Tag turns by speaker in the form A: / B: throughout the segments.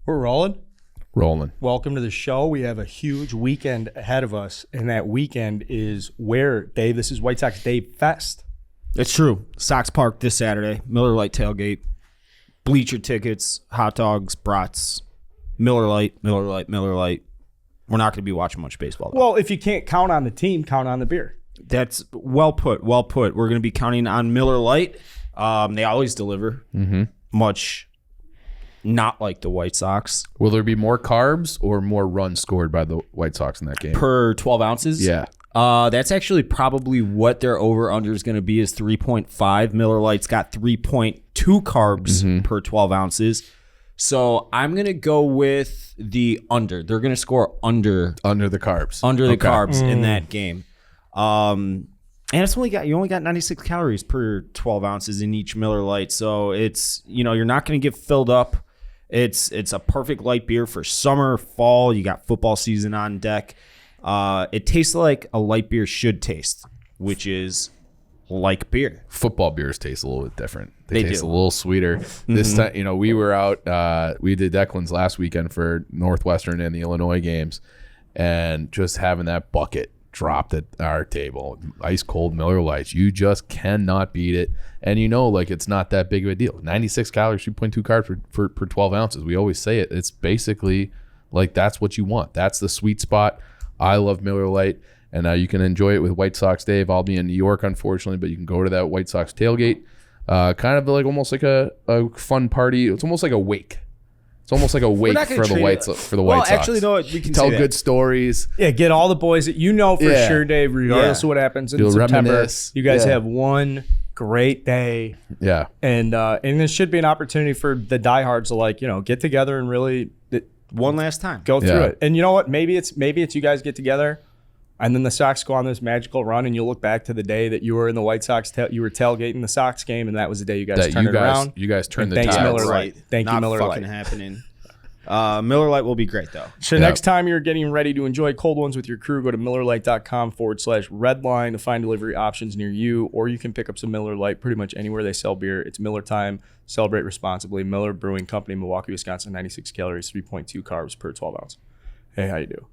A: We're rolling?
B: Rolling.
A: Welcome to the show. We have a huge weekend ahead of us, and that weekend is where, Dave? This is White Sox Dave Fest.
C: It's true. Sox Park this Saturday. Miller Lite tailgate. Bleacher tickets, hot dogs, brats. Miller Lite. We're not going to be watching much baseball, though.
A: Well, if you can't count on the team, count on the beer.
C: That's well put. We're going to be counting on Miller Lite. They always deliver. Much not like the White Sox.
B: Will there be more carbs or more runs scored by the White Sox in that game?
C: Per 12 ounces?
B: Yeah.
C: That's actually probably what their over-under is going to be is 3.5. Miller Lite's got 3.2 carbs per 12 ounces. So I'm going to go with the under. They're going to score under
B: the carbs.
C: Carbs in that game. And it's you only got 96 calories per 12 ounces in each Miller Lite. So it's, you're not going to get filled up. It's a perfect light beer for summer, fall. You got football season on deck. It tastes like a light beer should taste, which is like beer.
B: Football beers taste a little bit different. They taste
C: do.
B: a little sweeter. This time, we were out. We did Declan's last weekend for Northwestern and the Illinois games, and just having that bucket dropped at our table, ice cold Miller Lights, you just cannot beat it. And it's not that big of a deal. 96 calories, 3.2 carbs per 12 ounces. We always say it. It's basically like that's what you want. That's the sweet spot. I love Miller Lite, and you can enjoy it with White Sox Dave. I'll be in New York, unfortunately, but you can go to that White Sox tailgate. Kind of like almost like a fun party. It's almost like a wake. It's almost like a wake for the White Sox.
C: Well, actually, no, we can
B: tell good stories.
A: Yeah, get all the boys that for sure, Dave, regardless of what happens in September.
B: Reminisce.
A: You guys have one great day.
B: Yeah.
A: And this should be an opportunity for the diehards to get together and really
C: one last time
A: go through it. And you know what? Maybe it's you guys get together and then the Sox go on this magical run and you'll look back to the day that you were in the White Sox, you were tailgating the Sox game, and that was the day you guys turned it around.
B: You guys turned the
A: thanks,
B: tide.
A: Miller Lite. Thank you, Miller
C: Lite. Not fucking happening. Miller Lite will be great, though.
A: So next time you're getting ready to enjoy cold ones with your crew, go to MillerLite.com/redline to find delivery options near you, or you can pick up some Miller Lite pretty much anywhere they sell beer. It's Miller time. Celebrate responsibly. Miller Brewing Company, Milwaukee, Wisconsin. 96 calories, 3.2 carbs per 12 ounce. Hey, how you do?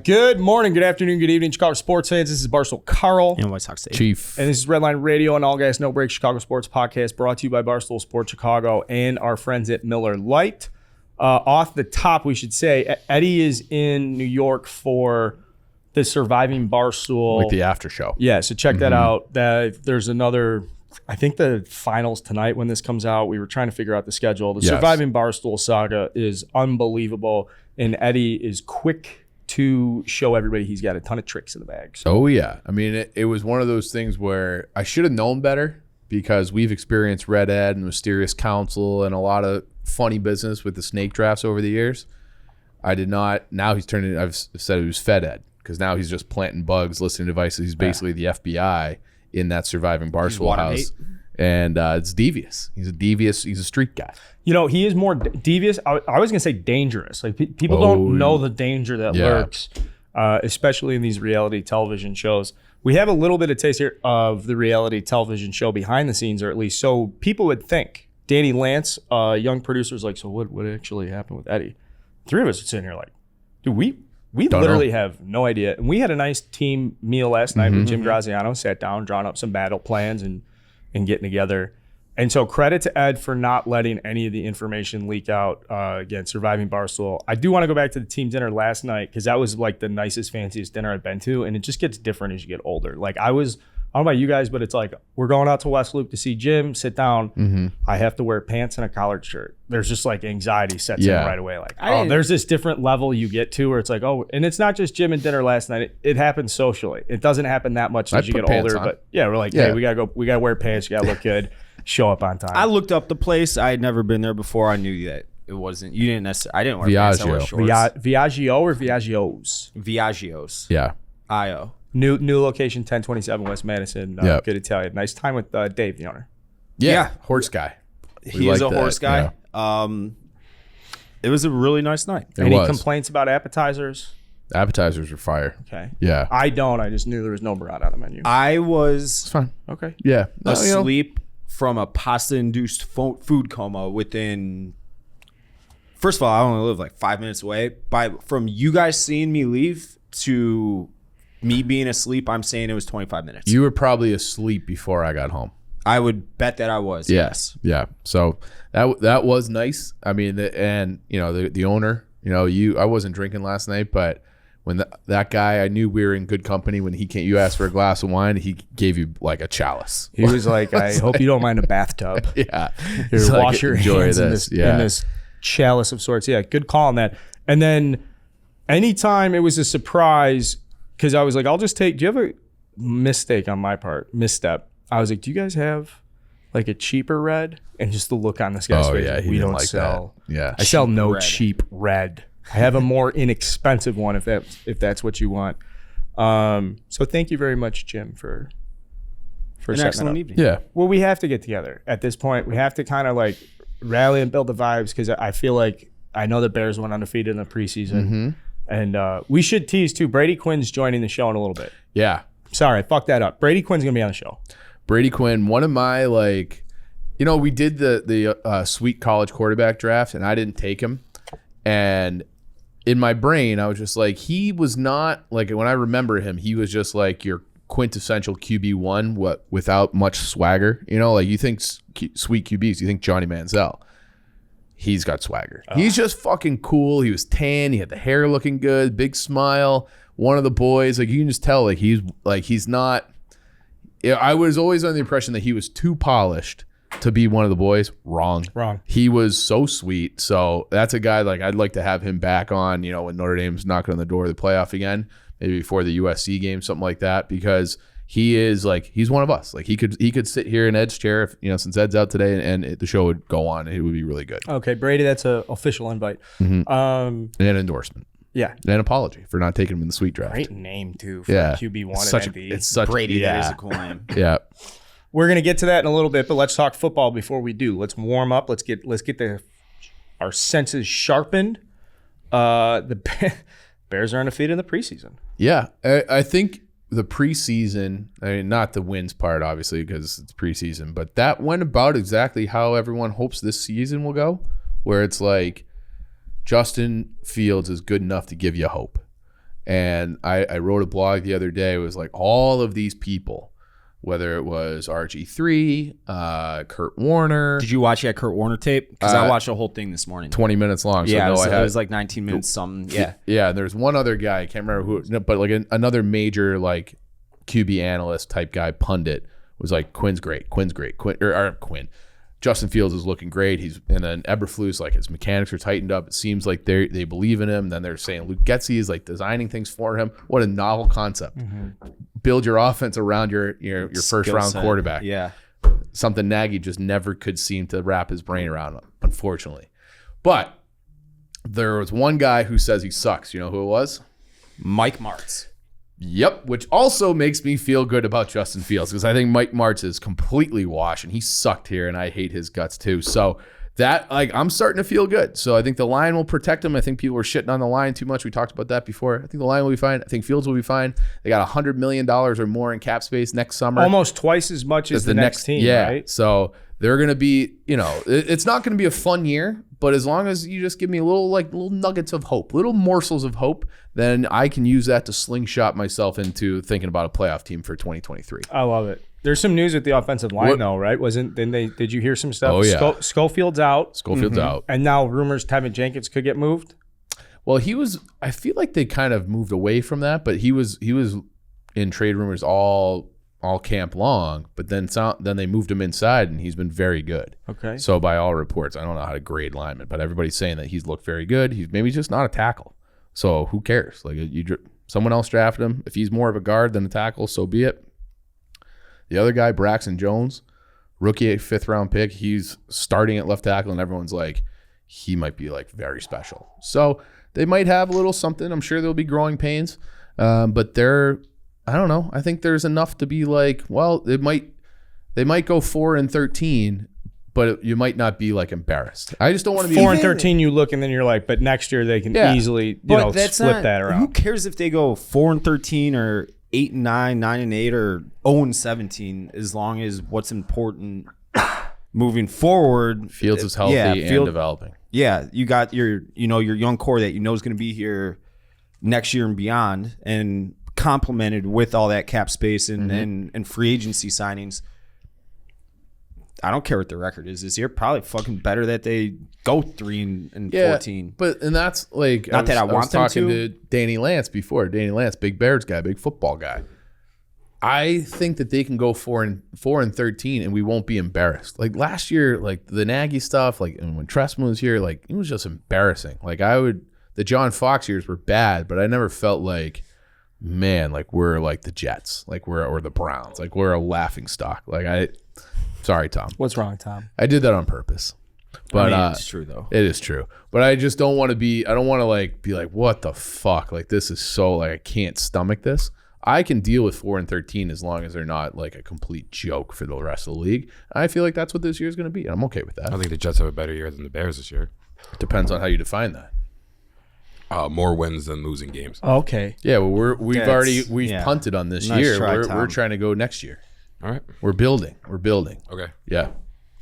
A: Good morning, good afternoon, good evening, Chicago sports fans. This is Barstool Carl
C: and White Sox
B: Chief,
A: and this is Redline Radio and All Gas No Break Chicago Sports Podcast, brought to you by Barstool Sports Chicago and our friends at Miller Lite. Off the top, we should say Eddie is in New York for the Surviving Barstool,
B: like the after show.
A: Yeah, so check that out. There's another. I think the finals tonight when this comes out. We were trying to figure out the schedule. The Surviving Barstool saga is unbelievable, and Eddie is quick to show everybody he's got a ton of tricks in the bag. So.
B: Oh, yeah. I mean, it was one of those things where I should have known better because we've experienced Red Ed and Mysterious Council and a lot of funny business with the snake drafts over the years. I did not. Now he's turning, I've said it was Fed Ed because now he's just planting bugs, listening to devices. He's basically the FBI in that Surviving Barstool house. And it's devious. He's a street guy.
A: He is more devious. I was going to say dangerous. Like people don't know the danger that lurks, especially in these reality television shows. We have a little bit of taste here of the reality television show behind the scenes, or at least so people would think. Danny Lance, young producer's like, so what actually happened with Eddie? Three of us are sitting here like, dude, we literally have no idea. And we had a nice team meal last night with Jim Graziano, sat down, drawn up some battle plans and getting together. And so credit to Ed for not letting any of the information leak out. Again, Surviving Barstool. I do want to go back to the team dinner last night because that was like the nicest, fanciest dinner I've been to. And it just gets different as you get older. Like I don't know about you guys, but it's like we're going out to West Loop to see Jim, sit down. I have to wear pants and a collared shirt. There's just like anxiety sets in right away. Like, there's this different level you get to where it's like, and it's not just Jim and dinner last night. It happens socially. It doesn't happen that much as you get older. But we're like, hey, we gotta wear pants. You gotta look good. Show up on time.
C: I looked up the place. I had never been there before. I knew that it wasn't. You didn't necessarily. I didn't wear pants. I wore shorts.
A: Viaggio or Viaggios?
C: Viaggios.
B: Yeah.
C: IO.
A: New location, 1027 West Madison. Good Italian. Nice time with Dave, the owner.
B: Yeah. Horse guy.
C: He is a horse guy. Yeah. It was a really nice night.
A: Any complaints about appetizers?
B: Appetizers were fire.
A: Okay.
B: Yeah.
A: I don't. I just knew there was no burrata on the menu.
C: I was
B: it's fine.
A: Okay.
B: Yeah.
C: Asleep from a pasta-induced food coma within first of all, I only live like 5 minutes away. From you guys seeing me leave to me being asleep, I'm saying it was 25 minutes.
B: You were probably asleep before I got home.
C: I would bet that I was. Yes.
B: Yeah. So that was nice. I mean, and the owner, I wasn't drinking last night, but when that guy, I knew we were in good company. When he came, you asked for a glass of wine, he gave you like a chalice.
A: He was like, I hope you don't mind a bathtub.
B: Yeah.
A: Here, wash your hands in this chalice of sorts. Yeah, good call on that. And then anytime it was a surprise, because I was like, do you have a misstep on my part? Misstep. I was like, do you guys have like a cheaper red? And just the look on this guy's face.
B: Yeah,
A: we don't like sell.
B: That. Yeah.
A: I sell no cheap red. I have a more inexpensive one if that's what you want. So thank you very much, Jim, for
C: an excellent evening.
B: Yeah.
A: Well, we have to get together at this point. We have to kind of like rally and build the vibes, because I feel like I know the Bears went undefeated in the preseason. And we should tease too. Brady Quinn's joining the show in a little bit.
B: Yeah.
A: Sorry, I fucked that up. Brady Quinn's gonna be on the show.
B: Brady Quinn, one of my we did the sweet college quarterback draft, and I didn't take him. And in my brain, I was just like, he was not like, when I remember him, he was just like your quintessential QB1, without much swagger. Like you think sweet QBs, you think Johnny Manziel. He's got swagger. He's just fucking cool. He was tan. He had the hair looking good, big smile. One of the boys, like you can just tell, he's not. I was always under the impression that he was too polished to be one of the boys. Wrong. He was so sweet. So that's a guy like I'd like to have him back on, when Notre Dame's knocking on the door of the playoff again, maybe before the USC game, something like that, because he is he's one of us. Like he could sit here in Ed's chair if, since Ed's out today, and the show would go on. It would be really good.
A: Okay, Brady, that's an official invite.
B: And an endorsement.
A: Yeah.
B: And an apology for not taking him in the sweet draft.
A: Great name, too, for QB1 and MB.
B: It's such
C: Brady. That is a cool name.
B: Yeah.
A: We're going to get to that in a little bit, but let's talk football before we do. Let's warm up. Let's get our senses sharpened. The Bears are undefeated in the preseason.
B: Yeah. I think the preseason, not the wins part, obviously, because it's preseason, but that went about exactly how everyone hopes this season will go, where it's like, Justin Fields is good enough to give you hope. And I wrote a blog the other day. It was like all of these people, whether it was RG3, Kurt Warner.
C: Did you watch that Kurt Warner tape? Because I watched the whole thing this morning.
B: 20 minutes long. So
C: yeah,
B: no,
C: it was like 19 minutes something. Yeah.
B: Yeah, there's one other guy. I can't remember who, but like another major like QB analyst type guy, pundit, was like, Quinn's great. Quinn. Justin Fields is looking great. And then Eberflus, like his mechanics are tightened up. It seems like they believe in him. Then they're saying Luke Getsy is like designing things for him. What a novel concept. Build your offense around your first round quarterback.
C: Yeah.
B: Something Nagy just never could seem to wrap his brain around, unfortunately. But there was one guy who says he sucks. You know who it was?
C: Mike Martz.
B: Yep, which also makes me feel good about Justin Fields, because I think Mike Martz is completely washed, and he sucked here, and I hate his guts too. So that, I'm starting to feel good. So I think the line will protect him. I think people were shitting on the line too much. We talked about that before. I think the line will be fine. I think Fields will be fine. They got $100 million or more in cap space next summer.
A: Almost twice as much as the next team, right?
B: So they're going to be, it's not going to be a fun year, but as long as you just give me little nuggets of hope, little morsels of hope, then I can use that to slingshot myself into thinking about a playoff team for 2023.
A: I love it. There's some news at the offensive line, though, right? Did you hear some stuff?
B: Oh, yeah.
A: Schofield's out.
B: Schofield's out.
A: And now rumors Tevin Jenkins could get moved.
B: Well, I feel like they kind of moved away from that, but he was in trade rumors all camp long, but then they moved him inside, and he's been very good.
A: Okay.
B: So by all reports, I don't know how to grade linemen, but everybody's saying that he's looked very good. He's maybe just not a tackle. So who cares? Like someone else drafted him. If he's more of a guard than a tackle, so be it. The other guy, Braxton Jones, rookie 5th round pick, he's starting at left tackle, and everyone's like, he might be like very special. So they might have a little something. I'm sure there'll be growing pains, but I don't know. I think there's enough to be like, well, they might go 4-13, but you might not be like embarrassed. I just don't want to be
A: 4-13. You look, and then you're like, but next year they can easily, split that around.
C: Who cares if they go 4-13 or 8-9, 9-8, or 0-17, as long as what's important moving forward.
B: Fields is healthy and developing.
C: yeah, you got your young core that is going to be here next year and beyond, and complemented with all that cap space and free agency signings. I don't care what the record is this year. Probably fucking better that they go 3-14.
B: And that's like
C: not that I want them
B: talking to Danny Lance before. Danny Lance, big Bears guy, big football guy. I think that they can go 4-13 and we won't be embarrassed. Like last year, like the Nagy stuff, like and when Trestman was here, like it was just embarrassing. Like the John Fox years were bad, but I never felt like, man, like we're like the Jets, like or the Browns, like we're a laughing stock. Sorry, Tom.
A: What's wrong, Tom?
B: I did that on purpose. But
C: it's true though.
B: It is true. But I just don't want to be. I don't want to like be like, what the fuck? Like this is so like I can't stomach this. I can deal with 4-13 as long as they're not like a complete joke for the rest of the league. I feel like that's what this year is going to be. I'm okay with that.
D: I think the Jets have a better year than the Bears this year.
B: Depends on how you define that.
D: More wins than losing games.
A: Okay.
B: Yeah, well, we've punted on this
C: Nice
B: year.
C: try,
B: We're trying to go next year.
D: All right.
B: We're building.
D: Okay.
B: Yeah.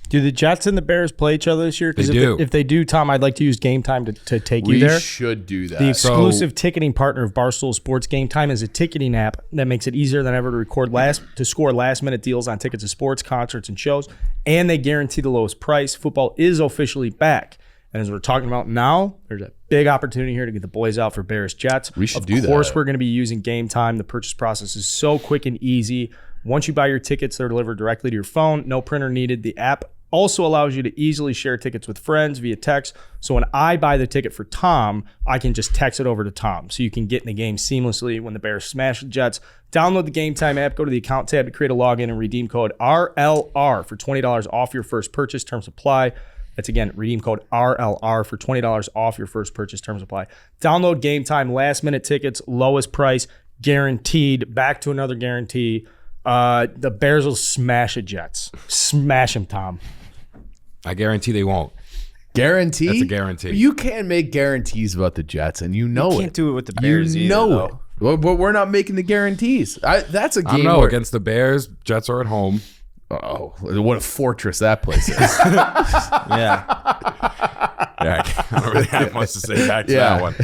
A: Do the Jets and the Bears play each other this year?
D: They do.
A: If they do, Tom, I'd like to use Game Time to take you there.
B: We should do that.
A: The exclusive ticketing partner of Barstool Sports, Game Time is a ticketing app that makes it easier than ever to score last-minute deals on tickets to sports, concerts, and shows, and they guarantee the lowest price. Football is officially back. And as we're talking about now, there's a big opportunity here to get the boys out for Bears Jets.
B: We should do that.
A: Of course, we're going to be using Game Time. The purchase process is so quick and easy. Once you buy your tickets, they're delivered directly to your phone. No printer needed. The app also allows you to easily share tickets with friends via text. So when I buy the ticket for Tom, I can just text it over to Tom. So you can get in the game seamlessly when the Bears smash the Jets. Download the Game Time app, go to the account tab to create a login and redeem code RLR for $20 off your first purchase. Terms apply. That's again, redeem code RLR for $20 off your first purchase. Terms apply. Download Game Time, last minute tickets, lowest price, guaranteed. Back to another guarantee. The Bears will smash the Jets. Smash them, Tom.
D: I guarantee they won't.
B: Guarantee?
D: That's a guarantee.
B: You can't make guarantees about the Jets, and you know
C: You can't do it with the Bears either, though.
B: it. But we're not making the guarantees. That's a game.
D: I don't know. Against the Bears, Jets are at home.
B: Oh, what a fortress that place is.
C: Yeah.
D: Yeah, I don't really have much to say back to that one.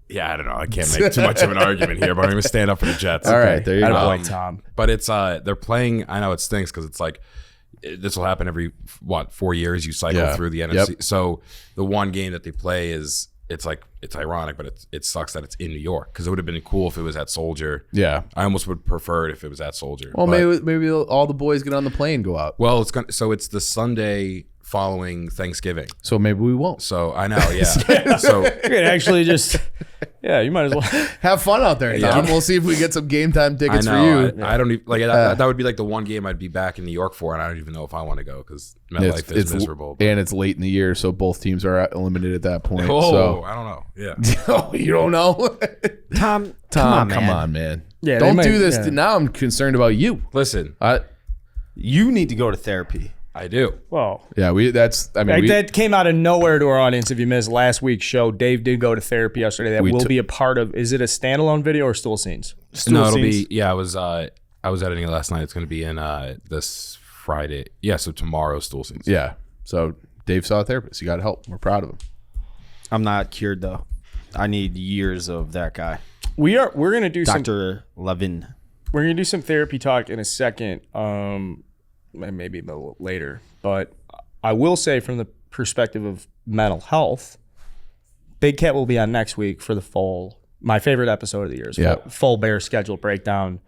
D: Yeah, I don't know. I can't make too much of an argument here, but I'm going to stand up for the Jets.
B: All right, there you go.
A: Attaboy, Tom.
D: But it's they're playing. I know it stinks because it's like this will happen every 4 years. You cycle through the NFC.
B: Yep.
D: So the one game that they play is it's ironic, but it sucks that it's in New York because it would have been cool if it was at Soldier.
B: Yeah,
D: I almost would prefer it if it was at Soldier.
B: Well, maybe all the boys get on the plane and go out.
D: Well, it's the Sunday following Thanksgiving.
B: So maybe we won't.
D: So I know, yeah. So
A: You could actually just, you might as well.
B: Have fun out there, Tom. We'll see if we get some Game Time tickets
D: I
B: for
D: know.
B: you.
D: I don't even like that would be like the one game I'd be back in New York for, and I don't even know if I want to go because MetLife is miserable.
B: And it's late in the year, so both teams are eliminated at that point.
D: Oh,
B: so.
D: I don't know. Yeah.
B: Oh, you don't know?
C: Tom,
B: come on, man.
A: Yeah,
B: don't do this. Now I'm concerned about you.
D: Listen,
C: you need to go to therapy.
D: I do.
A: Well,
B: yeah,
A: that came out of nowhere to our audience. If you missed last week's show, Dave did go to therapy yesterday. That will be a part of. Is it a standalone video or still scenes?
D: It'll be. Yeah, I was editing it last night. It's going to be in this Friday. Yeah, so tomorrow's stool scenes.
B: Yeah. So Dave saw a therapist. He got help. We're proud of him.
C: I'm not cured though. I need years of that guy.
A: We're gonna do
C: Dr. Levin.
A: We're gonna do some therapy talk in a second. Maybe a little later, but I will say from the perspective of mental health, Big Cat will be on next week for my favorite episode of the year. Full Bear schedule breakdown.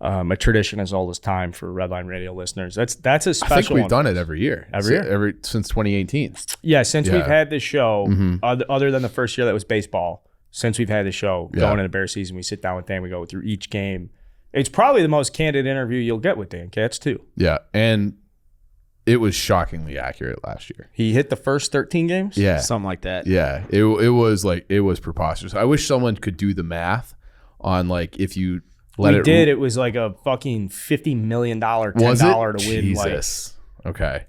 A: A tradition as old as time for Redline Radio listeners. That's a special.
B: I think we've done it every year.
A: Every year?
B: Since 2018.
A: Yeah, since we've had this show, other than the first year that was baseball, since we've had this show going into Bear season, we sit down with Dan, we go through each game. It's probably the most candid interview you'll get with Dan Katz too.
B: Yeah, and it was shockingly accurate last year.
A: He hit the first 13 games?
B: Yeah.
C: Something like that.
B: Yeah, it was preposterous. I wish someone could do the math on like if you
A: it was like a fucking $50 million, $10 to win.
B: Jesus. Okay.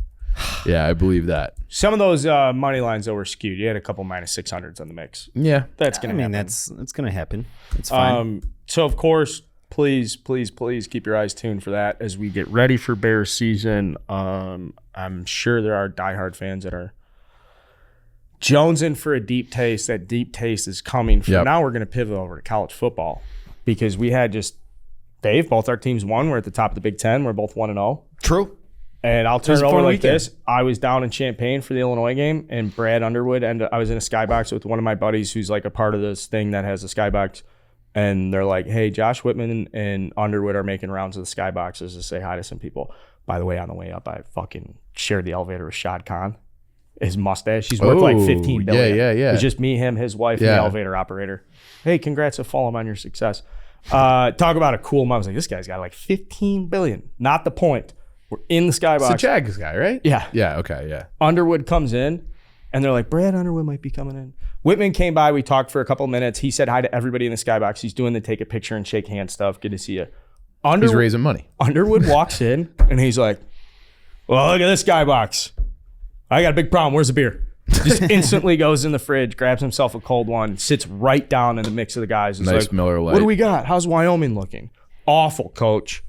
B: Yeah, I believe that.
A: Some of those money lines that were skewed. You had a couple minus 600s on the mix.
B: Yeah.
A: That's going to happen.
C: That's going to happen. It's fine.
A: So, of course, please keep your eyes tuned for that as we get ready for Bears season. I'm sure there are diehard fans that are jonesing for a deep taste. That deep taste is coming. Now we're going to pivot over to college football because we had Dave, both our teams won. We're at the top of the Big Ten. We're both 1-0.
C: True.
A: And I'll turn it over like this. I was down in Champaign for the Illinois game, and Brad Underwood, and I was in a skybox with one of my buddies who's like a part of this thing that has a skybox. And they're like, hey, Josh Whitman and Underwood are making rounds of the skyboxes to say hi to some people. By the way, on the way up, I fucking shared the elevator with Shad Khan. His mustache. He's worth like $15 billion.
B: Yeah.
A: It's just me, him, his wife, and the elevator operator. Hey, congrats to Fulham on your success. Talk about a cool mom. I was like, this guy's got like $15 billion. Not the point. We're in the skybox.
B: It's the Jags guy, right?
A: Yeah.
B: Yeah, okay, yeah.
A: Underwood comes in, and they're like, Brad Underwood might be coming in. Whitman came by. We talked for a couple of minutes. He said hi to everybody in the skybox. He's doing the take a picture and shake hand stuff. Good to see you.
B: He's raising money.
A: Underwood walks in, and he's like, well, look at this skybox. I got a big problem. Where's the beer? Just instantly goes in the fridge, grabs himself a cold one, sits right down in the mix of the guys. It's
B: nice
A: like,
B: Miller Lite.
A: What do we got? How's Wyoming looking? Awful, coach.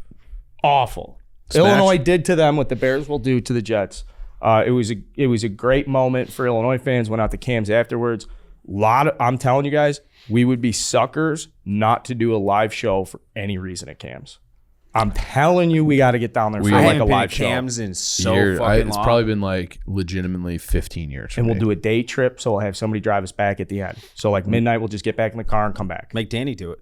A: Awful.
B: Smash.
A: Illinois did to them what the Bears will do to the Jets. It was a great moment for Illinois fans. Went out to Cams afterwards. I'm telling you guys, we would be suckers not to do a live show for any reason at Cams. I'm telling you, we got to get down there for like a live show.
C: Cams in so fucking
B: It's
C: long.
B: probably been like legitimately 15 years.
A: And we'll do a day trip, so we'll have somebody drive us back at the end. So like midnight, we'll just get back in the car and come back.
C: Make Danny do it.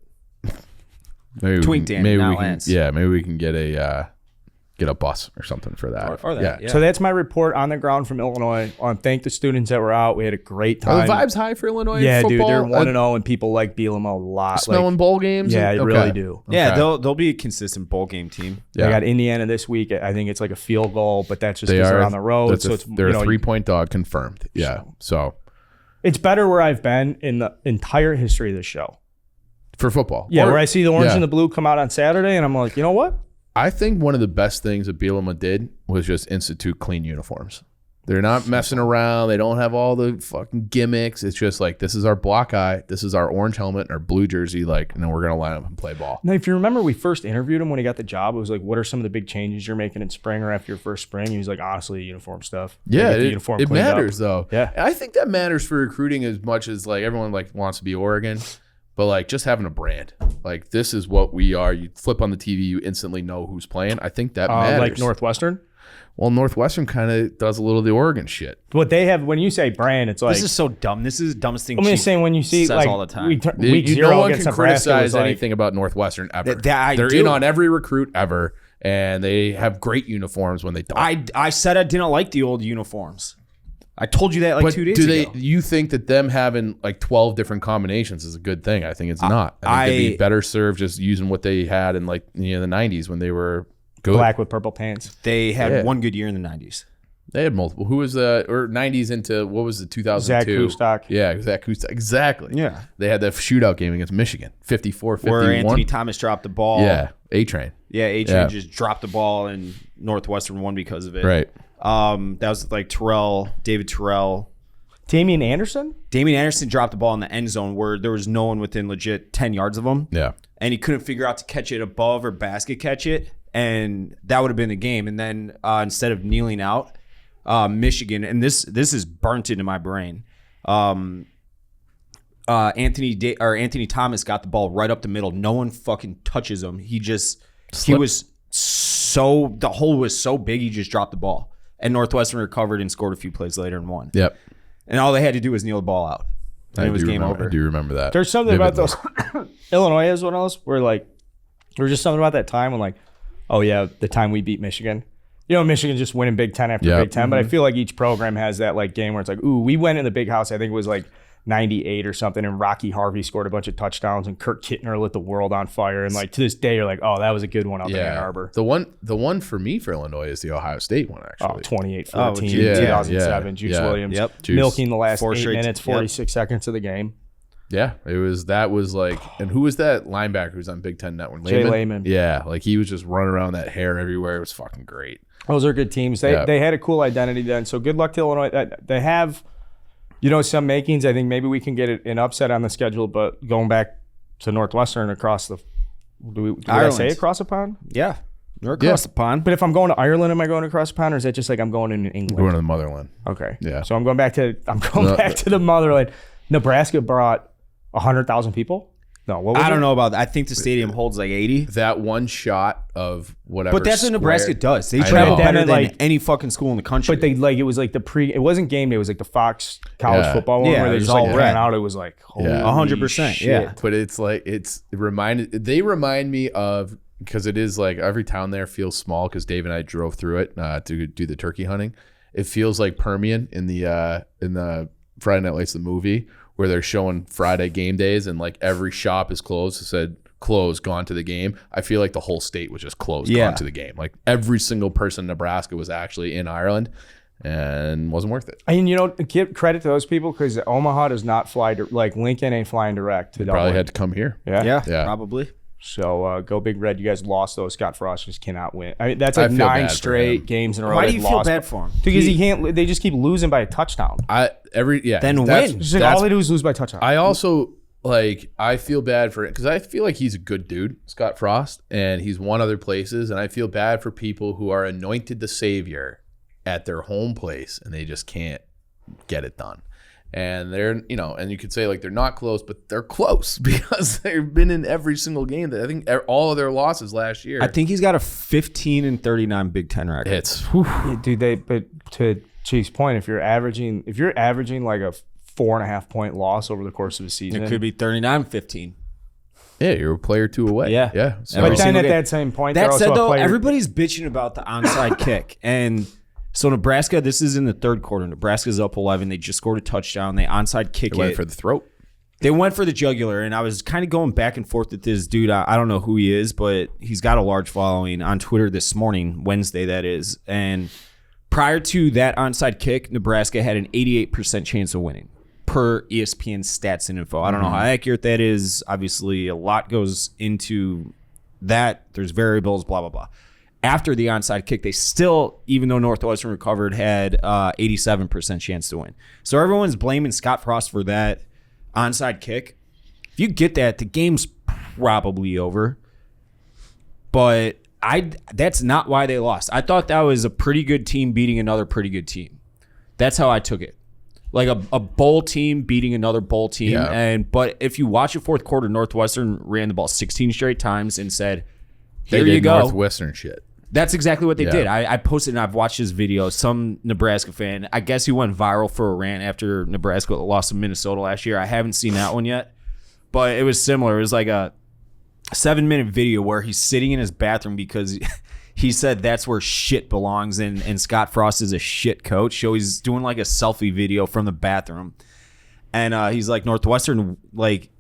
B: Maybe
C: Danny, not
B: we can,
C: Lance.
B: yeah, maybe we can get a bus or something for that.
C: Or that, yeah.
A: So that's my report on the ground from Illinois. I want to thank the students that were out. We had a great time.
B: Are the vibes high for Illinois
A: Yeah,
B: football?
A: dude, they're 1-0, and people like Bielema a lot.
B: Smelling bowl games?
A: Yeah, they really do.
C: Yeah, they'll be a consistent bowl game team.
A: They got Indiana this week. I think it's like a field goal, but that's just
B: They
A: because
B: are
A: they're on the road.
B: They're a 3-point dog confirmed. Yeah, so
A: it's better where I've been in the entire history of this show.
B: For football.
A: Yeah, where I see the orange and the blue come out on Saturday, and I'm like, you know what?
B: I think one of the best things that Bielema did was just institute clean uniforms. They're not messing around. They don't have all the fucking gimmicks. It's just like, this is our block eye. This is our orange helmet and our blue jersey. Like, and then we're going to line up and play ball.
A: Now, if you remember, we first interviewed him when he got the job. It was like, what are some of the big changes you're making in spring or after your first spring? He was like, honestly, uniform stuff.
B: Yeah,
A: it
B: matters though.
A: Yeah.
B: And I think that matters for recruiting as much as like everyone like wants to be Oregon. But like just having a brand, like this is what we are. You flip on the TV, you instantly know who's playing. I think that matters.
A: Like Northwestern?
B: Well, Northwestern kind of does a little of the Oregon shit.
A: What they have, when you say brand, it's like.
C: This is so dumb. This is the dumbest thing.
A: I'm just saying, when you see
C: says
A: like
C: all the time.
A: week 0
B: no one
A: against
B: can
A: Nebraska
B: criticize
A: was like,
B: anything about Northwestern ever.
C: They're
B: in on every recruit ever, and they have great uniforms when they don't.
C: I said I didn't like the old uniforms. I told you that like 2 days ago.
B: You think that them having like 12 different combinations is a good thing? I think it's not. I think they'd be better served just using what they had in like the 90s when they were good.
A: black with purple pants.
C: They had one good year in the 90s.
B: They had multiple. Who was the 90s into what was the 2002?
A: Zach Kustok.
B: Yeah, Zach Kustok. Exactly.
C: Yeah.
B: They had that shootout game against Michigan, 54-51.
C: Where Anthony Thomas dropped the ball.
B: Yeah, A-Train.
C: Yeah, A-Train just dropped the ball and Northwestern won because of it.
B: Right.
C: That was like David Terrell.
A: Damian Anderson?
C: Damian Anderson dropped the ball in the end zone where there was no one within legit 10 yards of him.
B: Yeah.
C: And he couldn't figure out to catch it above or basket catch it. And that would have been the game. And then instead of kneeling out, Michigan, and this is burnt into my brain. Anthony Thomas got the ball right up the middle. No one fucking touches him. The hole was so big he just dropped the ball. And Northwestern recovered and scored a few plays later and won.
B: Yep.
C: And all they had to do was kneel the ball out. And it was game over.
B: I do remember that.
A: There's something about those. Illinois is one of those where like, there was just something about that time when like, oh yeah, the time we beat Michigan. You know, Michigan's just winning Big Ten after Big Ten, but I feel like each program has that like game where it's like, ooh, we went in the big house. I think it was like 98 or something, and Rocky Harvey scored a bunch of touchdowns, and Kurt Kittner lit the world on fire. And like to this day, you're like, oh, that was a good one up in Ann Arbor.
B: The one for me for Illinois is the Ohio State one actually.
A: 28-14, 2007. Juice Williams milking the last 8 minutes, 46 seconds of the game.
B: Yeah, that was like, and who was that linebacker who's on Big Ten Network?
A: Jay Lehman.
B: Yeah, like he was just running around that hair everywhere. It was fucking great.
A: Those are good teams. They had a cool identity then. So good luck to Illinois. They have, some makings. I think maybe we can get an upset on the schedule. But going back to Northwestern across the, did I say across the pond?
C: Yeah. They're across the pond.
A: But if I'm going to Ireland, am I going across the pond, or is that just like I'm going in England?
B: Going to the motherland.
A: Okay.
B: Yeah.
A: So I'm going back to the motherland. Nebraska brought 100,000 people. No, what was
C: I don't
A: it?
C: know about that. I think the stadium holds like 80.
B: That one shot of whatever.
C: But that's what Nebraska does. They
B: I
C: travel
B: know.
C: better than
A: Like-
C: any fucking school in the country.
A: But they it was like it wasn't game day. It was like the Fox college football one
C: Yeah,
A: where
C: it
A: they
C: was
A: just like
C: all
A: ran
C: red.
A: out. It was like holy
C: 100%.
A: shit.
C: Yeah.
B: But it's like they remind me of, because it is like every town there feels small, because Dave and I drove through it to do the turkey hunting. It feels like Permian in the Friday Night Lights the movie, where they're showing Friday game days and like every shop is closed. It said closed, gone to the game. I feel like the whole state was just closed, gone to the game. Like every single person in Nebraska was actually in Ireland and wasn't worth it.
A: And give credit to those people, because Omaha does not fly like Lincoln ain't flying direct to
B: Probably
A: Dublin.
B: had to come here.
A: Yeah.
B: Yeah.
C: probably.
A: So go Big Red. You guys lost those. Scott Frost just cannot win. I mean, that's like
B: I feel
A: 9
B: bad for
A: straight
B: him.
A: games in a row.
C: Why do
A: they've
C: you feel
A: lost.
C: bad for him?
A: Because he can't. They just keep losing by a touchdown.
C: Then
B: that's-
C: win.
A: Just like
B: that's-
A: all they do is lose by a touchdown.
B: I also I feel bad for it because I feel like he's a good dude, Scott Frost, and he's won other places, and I feel bad for people who are anointed the savior at their home place and they just can't get it done. And they're, and you could say like they're not close, but they're close because they've been in every single game. That I think all of their losses last year.
C: I think he's got a 15-39 Big Ten record.
B: It's
A: Yeah, dude, but to Chief's point, if you're averaging like a 4.5 point loss over the course of a season,
C: It could be 39-15.
B: you're a player 2 away.
C: Yeah.
B: yeah. So,
A: But then
C: single
A: at
C: game.
A: that same point, they're
C: That
A: also
C: said,
A: a
C: though,
A: player.
C: everybody's bitching about the onside kick. And so Nebraska, this is in the third quarter. Nebraska's up 11. They just scored a touchdown. They onside kick
B: they went
C: it.
B: for the throat.
C: They went for the jugular, and I was kind of going back and forth with this dude. I don't know who he is, but he's got a large following on Twitter this morning, Wednesday, that is. And prior to that onside kick, Nebraska had an 88% chance of winning per ESPN stats and info. I don't know how accurate that is. Obviously, a lot goes into that. There's variables, blah, blah, blah. After the onside kick, they still, even though Northwestern recovered, had 87% chance to win. So everyone's blaming Scott Frost for that onside kick. If you get that, the game's probably over. But that's not why they lost. I thought that was a pretty good team beating another pretty good team. That's how I took it. Like a bowl team beating another bowl team.
B: Yeah.
C: But if you watch the fourth quarter, Northwestern ran the ball 16 straight times and said,
B: They
C: here
B: did
C: you go.
B: Northwestern shit.
C: That's exactly what they
B: Yeah.
C: did. I posted and I've watched this video. Some Nebraska fan, I guess he went viral for a rant after Nebraska lost to Minnesota last year. I haven't seen that one yet, but it was similar. It was like a 7-minute video where he's sitting in his bathroom because he said that's where shit belongs, and Scott Frost is a shit coach. So he's doing like a selfie video from the bathroom, and he's like, Northwestern, like,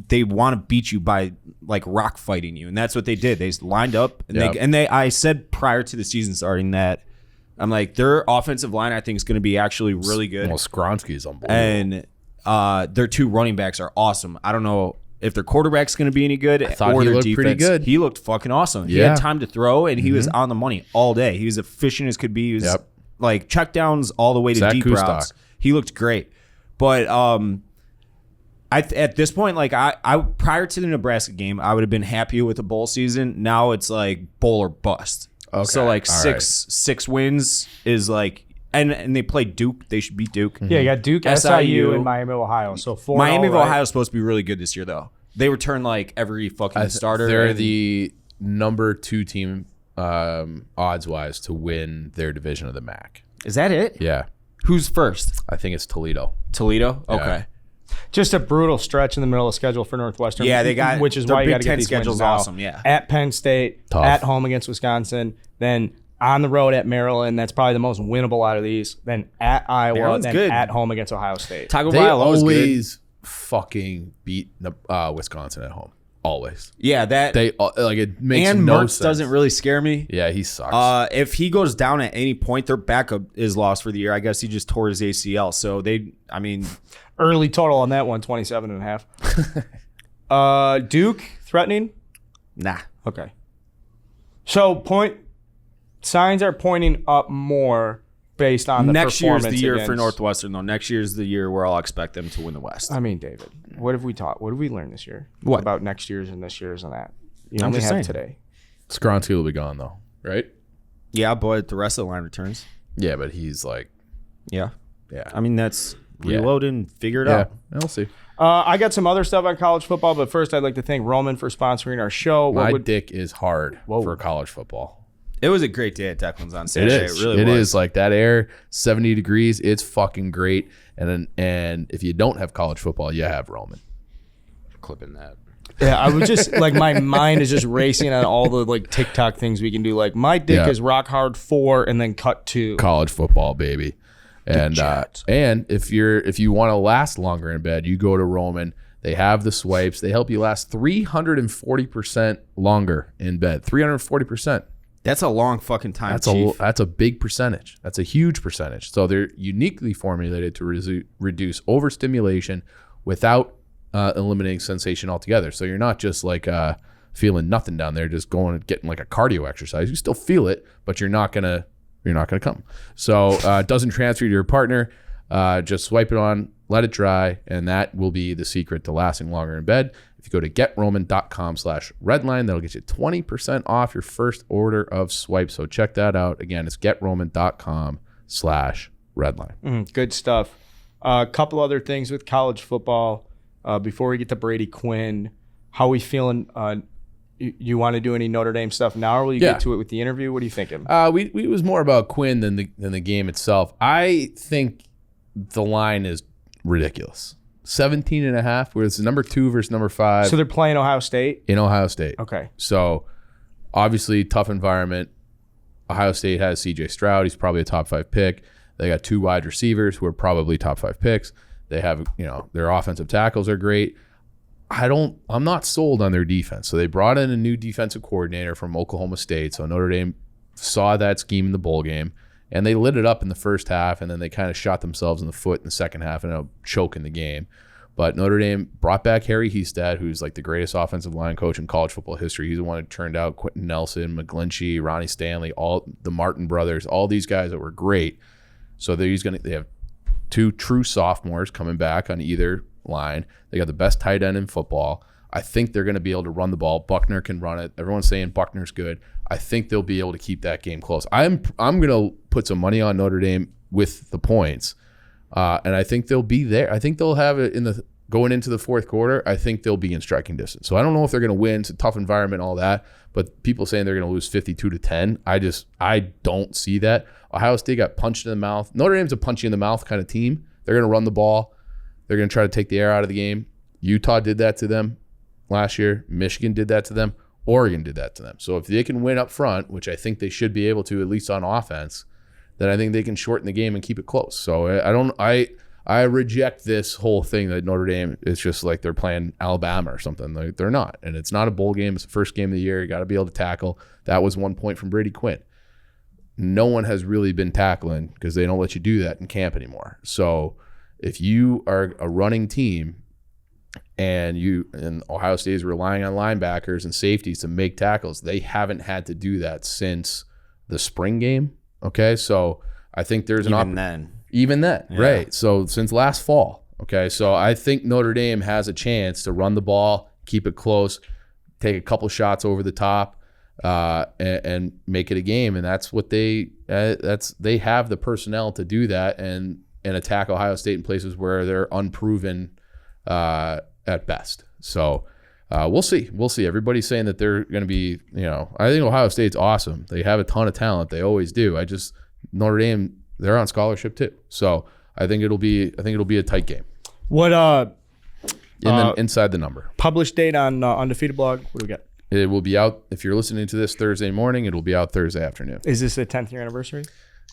C: they want to beat you by like rock fighting you, and that's what they did. They lined up and I said prior to the season starting that I'm like, their offensive line I think is going to be actually really good,
B: Well, Skronsky is unbelievable.
C: and their 2 running backs are awesome. I don't know if their quarterback's going to be any good
B: thought
C: or
B: he
C: their
B: looked
C: defense.
B: pretty good.
C: He looked fucking awesome. He
B: Yeah.
C: had time to throw, and he was on the money all day. He was efficient as could be. He was like check downs all the way to
B: Zach
C: deep
B: Kustok.
C: routes. He looked great, but at this point, like I prior to the Nebraska game, I would have been happy with the bowl season. Now it's like bowl or bust.
B: Okay.
C: So like
B: All
C: six wins is like, and they play Duke. They should beat Duke.
A: Yeah, you got Duke, SIU, and Miami of Ohio. So 4-0,
C: Miami of
A: right?
C: Ohio is supposed to be really good this year, though. They return like every fucking starter.
B: They're
C: and-
B: the number 2 team odds wise to win their division of the MAC.
C: Is that it?
B: Yeah,
C: Who's first?
B: I think it's Toledo.
C: Toledo.
B: Yeah.
C: Okay.
A: Just a brutal stretch in the middle of the schedule for Northwestern.
C: Yeah, they got-
A: which is
C: their
A: why you
C: Big
A: got to get
C: Ten
A: these
C: schedule's
A: wins now.
C: awesome, yeah.
A: At Penn State,
B: Tough.
A: at home against Wisconsin, then on the road at Maryland. That's probably the most winnable out of these. Then at Iowa,
C: Maryland's
A: then
C: good.
A: at home against Ohio State.
C: Tagovailoa
B: They
C: is good.
B: always fucking beat Wisconsin at home. Always.
C: Yeah, that
B: They like it makes
C: and
B: no
C: Mertz
B: sense.
C: doesn't really scare me.
B: Yeah, he sucks.
C: If he goes down at any point, their backup is lost for the year. I guess he just tore his ACL. So
A: Early total on that one, 27.5. Duke threatening?
C: nah.
A: Okay. So signs are pointing up more based on the
C: Next year's
A: performance
C: the year for
A: against-
C: Northwestern, though. Next year's the year where I'll expect them to win the West.
A: I mean, David, what have we taught? What have we learned this year?
C: What?
A: About next year's and this year's and that? You
C: I'm
A: only
C: just
A: have
C: saying.
A: today.
B: Skronsky will be gone though, right?
C: Yeah, but the rest of the line returns.
B: Yeah, but he's like,
C: Yeah.
B: yeah.
C: I mean, that's
B: Yeah.
C: reload and figure it out.
B: We'll see.
A: I got some other stuff on college football, but first I'd like to thank Roman for sponsoring our show.
B: My dick is hard for college football.
C: It was a great day at Declan's on
B: It
C: Saturday.
B: is.
C: It really
B: It
C: was.
B: is like that air, 70 degrees. It's fucking great. And if you don't have college football, you have Roman.
D: Clipping that.
A: Yeah, I was just like, my mind is just racing on all the like TikTok things we can do. Like, my dick is rock hard 4 and then cut 2.
B: College football, baby. And if you want to last longer in bed, you go to Roman. They have the swipes. They help you last 340% longer in bed. 340%.
C: That's a long fucking time,
B: That's a big percentage. That's a huge percentage. So they're uniquely formulated to reduce overstimulation without eliminating sensation altogether. So you're not just like feeling nothing down there, just getting like a cardio exercise. You still feel it, but you're not gonna come. So it doesn't transfer to your partner. Just swipe it on, let it dry, and that will be the secret to lasting longer in bed. If you go to getroman.com/redline, that'll get you 20% off your first order of swipes. So check that out. Again, it's getroman.com/redline.
A: Good stuff. A couple other things with college football. Before we get to Brady Quinn, how we feeling? You want to do any Notre Dame stuff now, or will you get to it with the interview? What are you thinking?
B: We was more about Quinn than the game itself. I think the line is ridiculous. 17.5, where it's number 2 versus number 5.
A: So they're playing Ohio State?
B: In Ohio State.
A: Okay.
B: So obviously tough environment. Ohio State has CJ Stroud. He's probably a top 5 pick. They got 2 wide receivers who are probably top 5 picks. They have, their offensive tackles are great. I'm not sold on their defense. So they brought in a new defensive coordinator from Oklahoma State. So Notre Dame saw that scheme in the bowl game, and they lit it up in the first half, and then they kind of shot themselves in the foot in the second half and ended up choking the game. But Notre Dame brought back Harry Hestad, who's like the greatest offensive line coach in college football history. He's the one who turned out Quentin Nelson, McGlinchey, Ronnie Stanley, all the Martin brothers, all these guys that were great. So they have 2 true sophomores coming back on either line. They got the best tight end in football. I think they're going to be able to run the ball. Buckner can run it. Everyone's saying Buckner's good. I think they'll be able to keep that game close. I'm going to put some money on Notre Dame with the points, and I think they'll be there. I think they'll have it going into the fourth quarter. I think they'll be in striking distance. So I don't know if they're going to win. It's a tough environment, all that. But people saying they're going to lose 52-10, I don't see that. Ohio State got punched in the mouth. Notre Dame's a punch you in the mouth kind of team. They're going to run the ball. They're going to try to take the air out of the game. Utah did that to them last year. Michigan did that to them. Oregon did that to them. So if they can win up front, which I think they should be able to, at least on offense, then I think they can shorten the game and keep it close. So I reject this whole thing that Notre Dame is just like they're playing Alabama or something. Like, they're not. And it's not a bowl game. It's the first game of the year. You got to be able to tackle. That was 1 point from Brady Quinn. No one has really been tackling because they don't let you do that in camp anymore. So if you are a running team and Ohio State is relying on linebackers and safeties to make tackles, they haven't had to do that since the spring game. Okay, so I think there's even then, right? So since last fall. Okay, so I think Notre Dame has a chance to run the ball, keep it close, take a couple shots over the top, and make it a game. And that's what they have the personnel to do that and attack Ohio State in places where they're unproven at best. So we'll see. Everybody's saying that they're going to be, I think Ohio State's awesome. They have a ton of talent. They always do. Notre Dame, they're on scholarship too. So I think it'll be a tight game.
A: What
B: inside the number.
A: Published date on Undefeated blog. What do we got?
B: It will be out if you're listening to this Thursday morning. It will be out Thursday afternoon.
A: Is this the 10th year anniversary?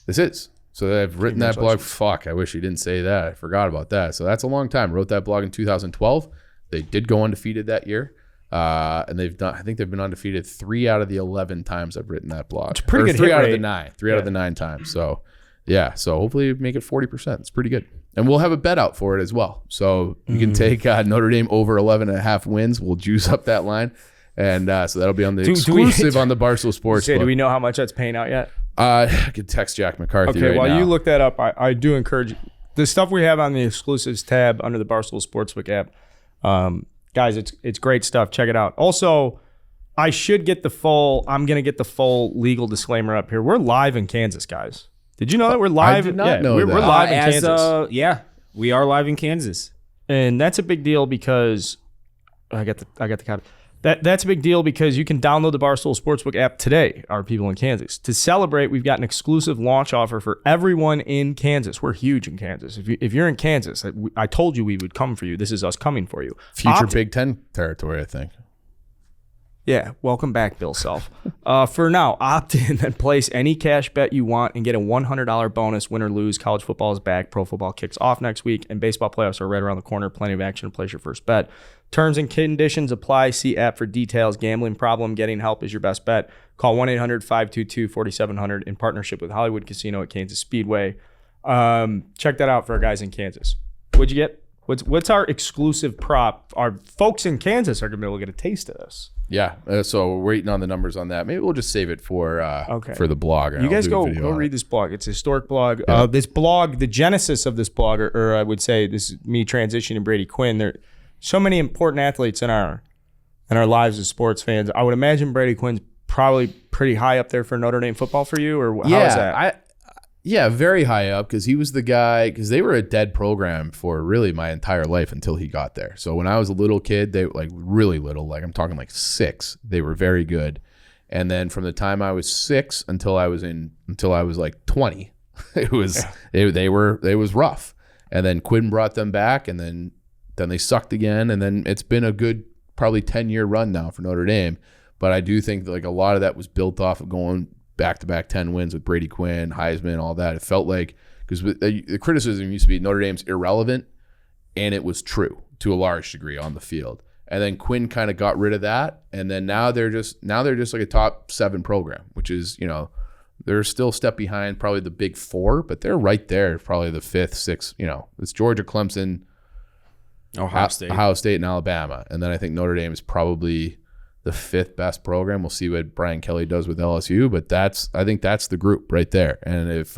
B: This is. So I've written that blog. Fuck, I wish you didn't say that. I forgot about that. So that's a long time. Wrote that blog in 2012. They did go undefeated that year. And I think they've been undefeated 3 out of the 11 times I've written that blog.
A: It's pretty good.
B: 3 out of the 9. 3 out of the 9 times. So yeah. So hopefully make it 40%. It's pretty good. And we'll have a bet out for it as well. So you can take Notre Dame over 11.5 wins. We'll juice up that line. And so that'll be on the exclusive on the Barstool Sports.
A: Do we know how much that's paying out yet?
B: I could text Jack McCarthy right
A: while
B: now.
A: you look that up, I do encourage you. The stuff we have on the exclusives tab under the Barstool Sportsbook app. Guys, it's great stuff. Check it out. Also, I should get I'm going to get the full legal disclaimer up here. We're live in Kansas, guys. Did you know that we're live?
B: I did not know that.
A: We're live in Kansas.
C: Yeah, we are live in Kansas.
A: And that's a big deal because I got the copy. That's a big deal because you can download the Barstool Sportsbook app today, our people in Kansas. To celebrate, we've got an exclusive launch offer for everyone in Kansas. We're huge in Kansas. If you're in Kansas, I told you we would come for you. This is us coming for you.
B: Future Big Ten territory, I think.
A: Yeah, welcome back, Bill Self. For now, opt in and place any cash bet you want and get a $100 bonus, win or lose. College football is back. Pro football kicks off next week, and baseball playoffs are right around the corner. Plenty of action to place your first bet. Terms and conditions apply. See app for details. Gambling problem, getting help is your best bet. Call 1-800-522-4700 in partnership with Hollywood Casino at Kansas Speedway. Check that out for our guys in Kansas. What'd you get? What's our exclusive prop? Our folks in Kansas are going to be able to get a taste of this.
B: Yeah, so we're waiting on the numbers on that. Maybe we'll just save it for the blog.
A: You guys go read this blog. It's a historic blog. Yeah. This blog, the genesis of this blog, or I would say this is me transitioning Brady Quinn. There are so many important athletes in our lives as sports fans. I would imagine Brady Quinn's probably pretty high up there for Notre Dame football for you, or how is that?
B: Yeah, very high up because he was the guy, because they were a dead program for really my entire life until he got there. So when I was a little kid, they like really little, like I'm talking like 6, they were very good. And then from the time I was 6 until I was like 20, it was rough. And then Quinn brought them back, and then they sucked again. And then it's been a good probably 10-year run now for Notre Dame. But I do think that like a lot of that was built off of going back-to-back 10 wins with Brady Quinn, Heisman, all that. It felt like, because the criticism used to be Notre Dame's irrelevant, and it was true to a large degree on the field. And then Quinn kind of got rid of that, and then now they're just like a top 7 program, which is, they're still a step behind probably the big 4, but they're right there, probably the 5th, 6th. It's Georgia, Clemson, Ohio State, and Alabama. And then I think Notre Dame is probably the 5th best program. We'll see what Brian Kelly does with LSU, but I think that's the group right there. And if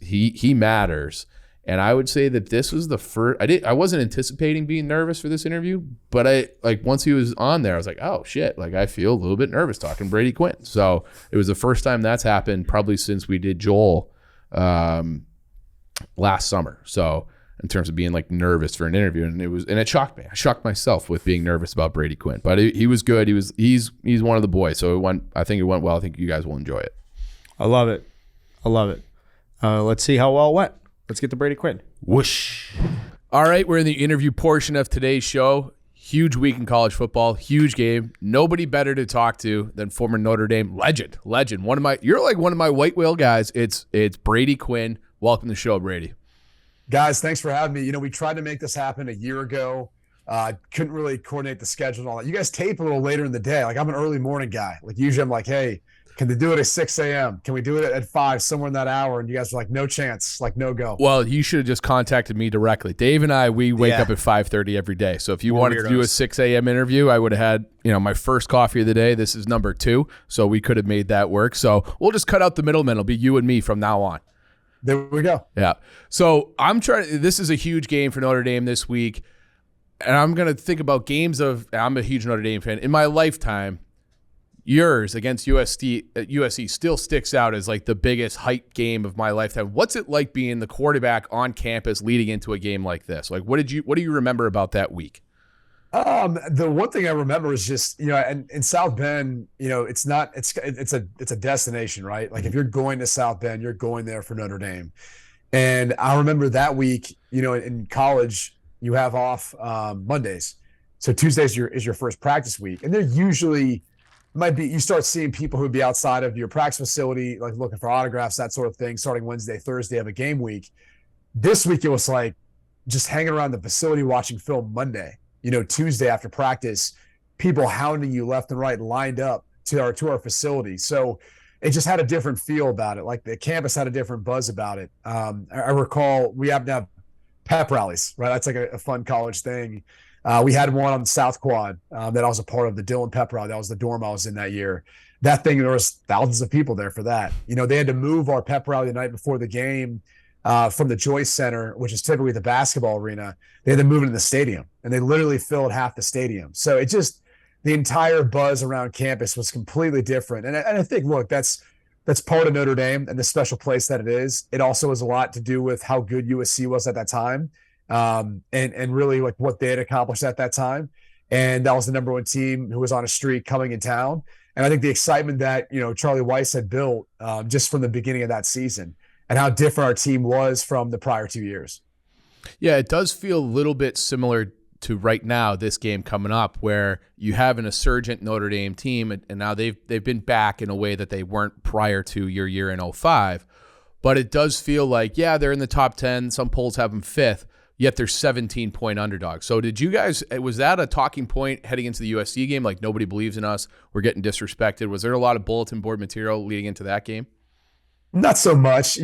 B: he matters. And I would say that this was the first. I wasn't anticipating being nervous for this interview, but once he was on there, I was like, oh shit, like I feel a little bit nervous talking Brady Quinn. So it was the first time that's happened probably since we did Joel last summer. So in terms of being like nervous for an interview, and it shocked me. I shocked myself with being nervous about Brady Quinn, but he was good. He's one of the boys. So I think it went well. I think you guys will enjoy it.
A: I love it. Let's see how well it went. Let's get to Brady Quinn.
B: Whoosh. All right, we're in the interview portion of today's show. Huge week in college football, huge game. Nobody better to talk to than former Notre Dame legend. You're like one of my white whale guys. It's Brady Quinn. Welcome to the show, Brady.
E: Guys, thanks for having me. We tried to make this happen a year ago. Couldn't really coordinate the schedule and all that. You guys tape a little later in the day. Like, I'm an early morning guy. Like, usually I'm like, hey, can they do it at 6 a.m.? Can we do it at 5, somewhere in that hour? And you guys are like, no chance, like no go.
B: Well, you should have just contacted me directly. Dave and I, we wake up at 5:30 every day. So if you wanted to do a 6 a.m. interview, I would have had, my first coffee of the day. This is number 2. So we could have made that work. So we'll just cut out the middleman. It'll be you and me from now on.
E: There we go.
B: Yeah. So this is a huge game for Notre Dame this week. And I'm going to think about I'm a huge Notre Dame fan. In my lifetime, yours against USC still sticks out as like the biggest hype game of my lifetime. What's it like being the quarterback on campus leading into a game like this? Like, what do you remember about that week?
E: The one thing I remember is just, and in South Bend, it's a destination, right? Like if you're going to South Bend, you're going there for Notre Dame. And I remember that week, in college, you have off Mondays. So Tuesdays is your first practice week. And they're usually you start seeing people who'd be outside of your practice facility, like looking for autographs, that sort of thing, starting Wednesday, Thursday of a game week. This week, it was like just hanging around the facility watching film Monday. Tuesday after practice, people hounding you left and right, lined up to our facility. So it just had a different feel about it. Like the campus had a different buzz about it. I recall we have to have pep rallies, right? That's like a fun college thing. We had one on the South Quad that I was a part of, the Dillon pep rally. That was the dorm I was in that year. That thing, there was thousands of people there for that. They had to move our pep rally the night before the game from the Joyce Center, which is typically the basketball arena. They had to move it in the stadium, and they literally filled half the stadium. So the entire buzz around campus was completely different. And I think, look, that's part of Notre Dame and the special place that it is. It also has a lot to do with how good USC was at that time, and really like what they had accomplished at that time. And that was the number one team who was on a streak coming in town. And I think the excitement that, Charlie Weiss had built just from the beginning of that season and how different our team was from the prior 2 years.
B: Yeah, it does feel a little bit similar to right now, this game coming up, where you have an insurgent Notre Dame team, and now they've been back in a way that they weren't prior to your year in 05. But it does feel like, yeah, they're in the top 10. Some polls have them 5th, yet they're 17-point underdogs. So did you guys, was that a talking point heading into the USC game? Like, nobody believes in us, we're getting disrespected. Was there a lot of bulletin board material leading into that game?
E: Not so much.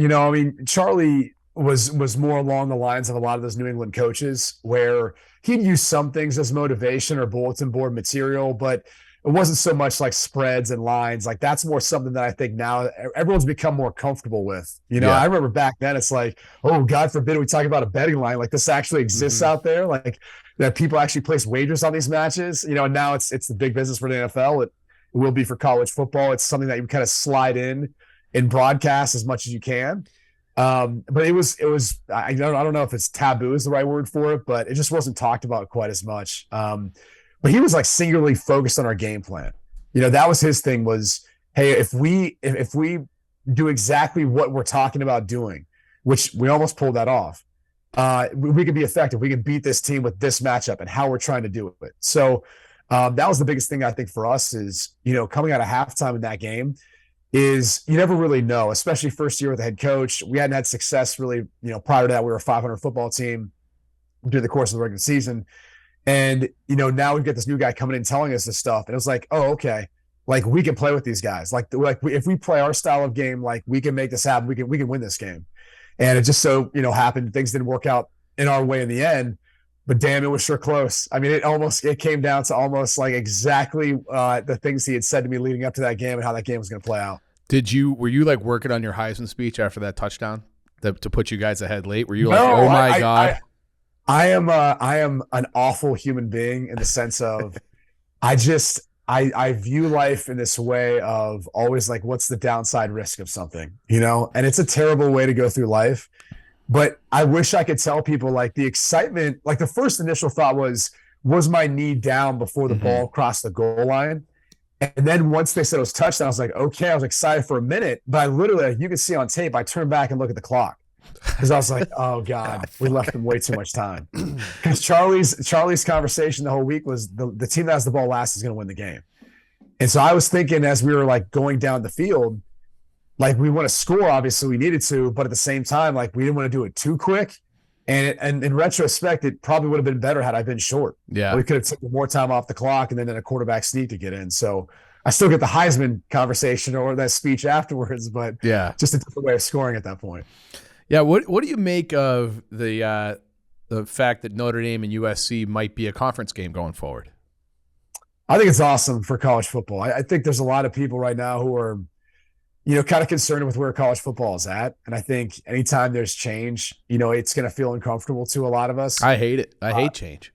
E: Charlie was more along the lines of a lot of those New England coaches where he'd use some things as motivation or bulletin board material, but it wasn't so much like spreads and lines. Like, that's more something that I think now everyone's become more comfortable with. I remember back then it's like, oh, God forbid we talk about a betting line. Like, this actually exists out there. Like, that people actually place wagers on these matches. And now it's the big business for the NFL. It will be for college football. It's something that you kind of slide in broadcast as much as you can. But it was I don't know if it's taboo is the right word for it, but it just wasn't talked about quite as much. But he was like singularly focused on our game plan. That was his thing was, hey, if we do exactly what we're talking about doing, which we almost pulled that off, we could be effective. We can beat this team with this matchup and how we're trying to do it. So that was the biggest thing I think for us is, coming out of halftime in that game, is you never really know, especially first year with the head coach. We hadn't had success really, prior to that. We were a 500 football team during the course of the regular season. And, now we've got this new guy coming in telling us this stuff. And it was like, oh, okay. Like, we can play with these guys. If we play our style of game, like, we can make this happen. We can win this game. And it just so, happened. Things didn't work out in our way in the end. But damn, it was sure close. I mean, it came down to almost like exactly the things he had said to me leading up to that game and how that game was going to play out.
B: Were you like working on your Heisman speech after that touchdown to put you guys ahead late? Were you like, oh my God?
E: I am an awful human being in the sense of I view life in this way of always like, what's the downside risk of something, and it's a terrible way to go through life. But I wish I could tell people like the excitement, like the first initial thought was my knee down before the ball crossed the goal line? And then once they said it was touchdown, I was like, okay, I was excited for a minute, but I literally, like, you can see on tape, I turned back and look at the clock because I was like, oh God, we left them way too much time. Because Charlie's conversation the whole week was the team that has the ball last is going to win the game. And so I was thinking as we were like going down the field, like we want to score, obviously we needed to, but at the same time, like we didn't want to do it too quick. And in retrospect, it probably would have been better had I been short.
B: Yeah.
E: We could have taken more time off the clock and then a quarterback sneak to get in. So I still get the Heisman conversation or that speech afterwards, but
B: yeah,
E: just a different way of scoring at that point.
B: Yeah. What do you make of the fact that Notre Dame and USC might be a conference game going forward?
E: I think it's awesome for college football. I think there's a lot of people right now who are, kind of concerned with where college football is at. And I think anytime there's change, it's going to feel uncomfortable to a lot of us.
B: I hate it. I hate change.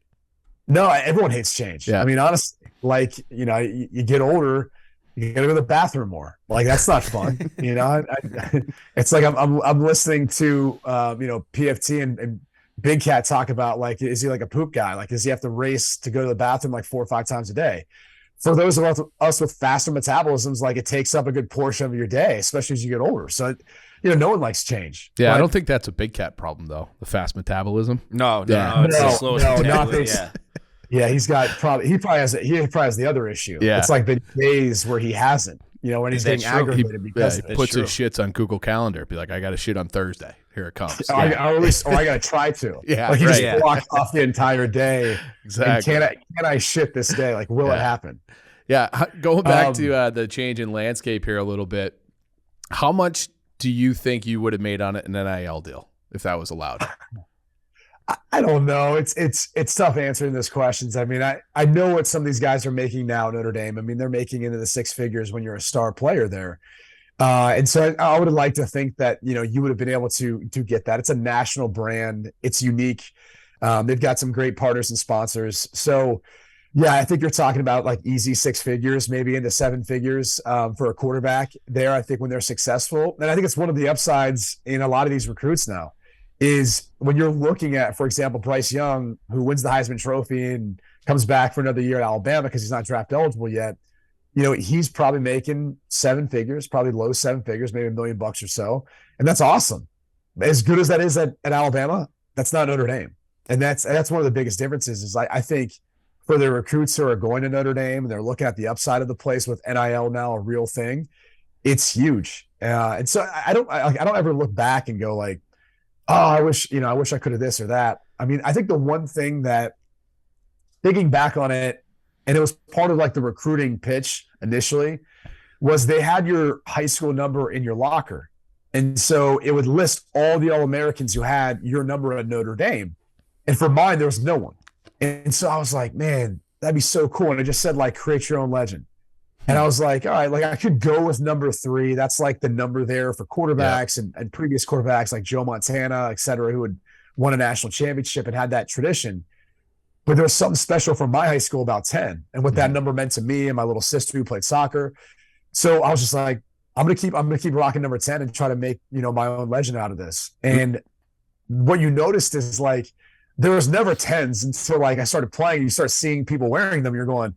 E: No, everyone hates change. Yeah. I mean, honestly, like, you get older, you got to go to the bathroom more. Like, that's not fun. It's like I'm listening to, PFT and Big Cat talk about, like, is he like a poop guy? Like, does he have to race to go to the bathroom like 4 or 5 times a day? For those of us with faster metabolisms, like, it takes up a good portion of your day, especially as you get older. So, no one likes change.
B: Yeah, I don't think that's a Big Cat problem, though, the fast metabolism.
C: No, it's the slowest metabolism.
E: Yeah, he probably has the other issue.
B: Yeah.
E: It's like the days where he hasn't, when he's getting aggravated because
B: he puts his shits on Google Calendar. Be like, I got to shit on Thursday. Here it comes.
E: I got to try to.
B: Yeah,
E: like he just blocks off the entire day.
B: Exactly.
E: And can I shit this day? Like, will it happen?
B: Yeah. Going back to the change in landscape here a little bit, how much do you think you would have made on an NIL deal if that was allowed?
E: I don't know. It's tough answering those questions. I mean, I know what some of these guys are making now at Notre Dame. I mean, they're making into the 6 figures when you're a star player there. And so I would have liked to think that, you would have been able to get that. It's a national brand. It's unique. They've got some great partners and sponsors. So Yeah, I think you're talking about like easy six figures, maybe into seven figures for a quarterback there. I think when they're successful, and I think it's one of the upsides in a lot of these recruits now, is when you're looking at, for example, Bryce Young, who wins the Heisman Trophy and comes back for another year at Alabama because he's not draft eligible yet. He's probably making seven figures, probably low seven figures, maybe $1 million or so, and that's awesome. As good as that is at Alabama, that's not Notre Dame, and that's one of the biggest differences. Is I think. For the recruits who are going to Notre Dame and they're looking at the upside of the place with NIL now a real thing, it's huge. And so I don't ever look back and go like, oh, I wish I could have this or that. I mean, I think the one thing that thinking back on it, and it was part of like the recruiting pitch initially, was they had your high school number in your locker. And so it would list all the All-Americans who had your number at Notre Dame. And for mine, there was no one. And so I was like, man, that'd be so cool. And it just said like, create your own legend. And I was like, all right, like I could go with number 3. That's like the number there for quarterbacks and previous quarterbacks like Joe Montana, et cetera, who had won a national championship and had that tradition. But there was something special from my high school about 10 and what that number meant to me and my little sister who played soccer. So I was just like, I'm gonna keep rocking number 10 and try to make, my own legend out of this. And what you noticed is like, there was never 10s until like I started playing. You start seeing people wearing them. You're going,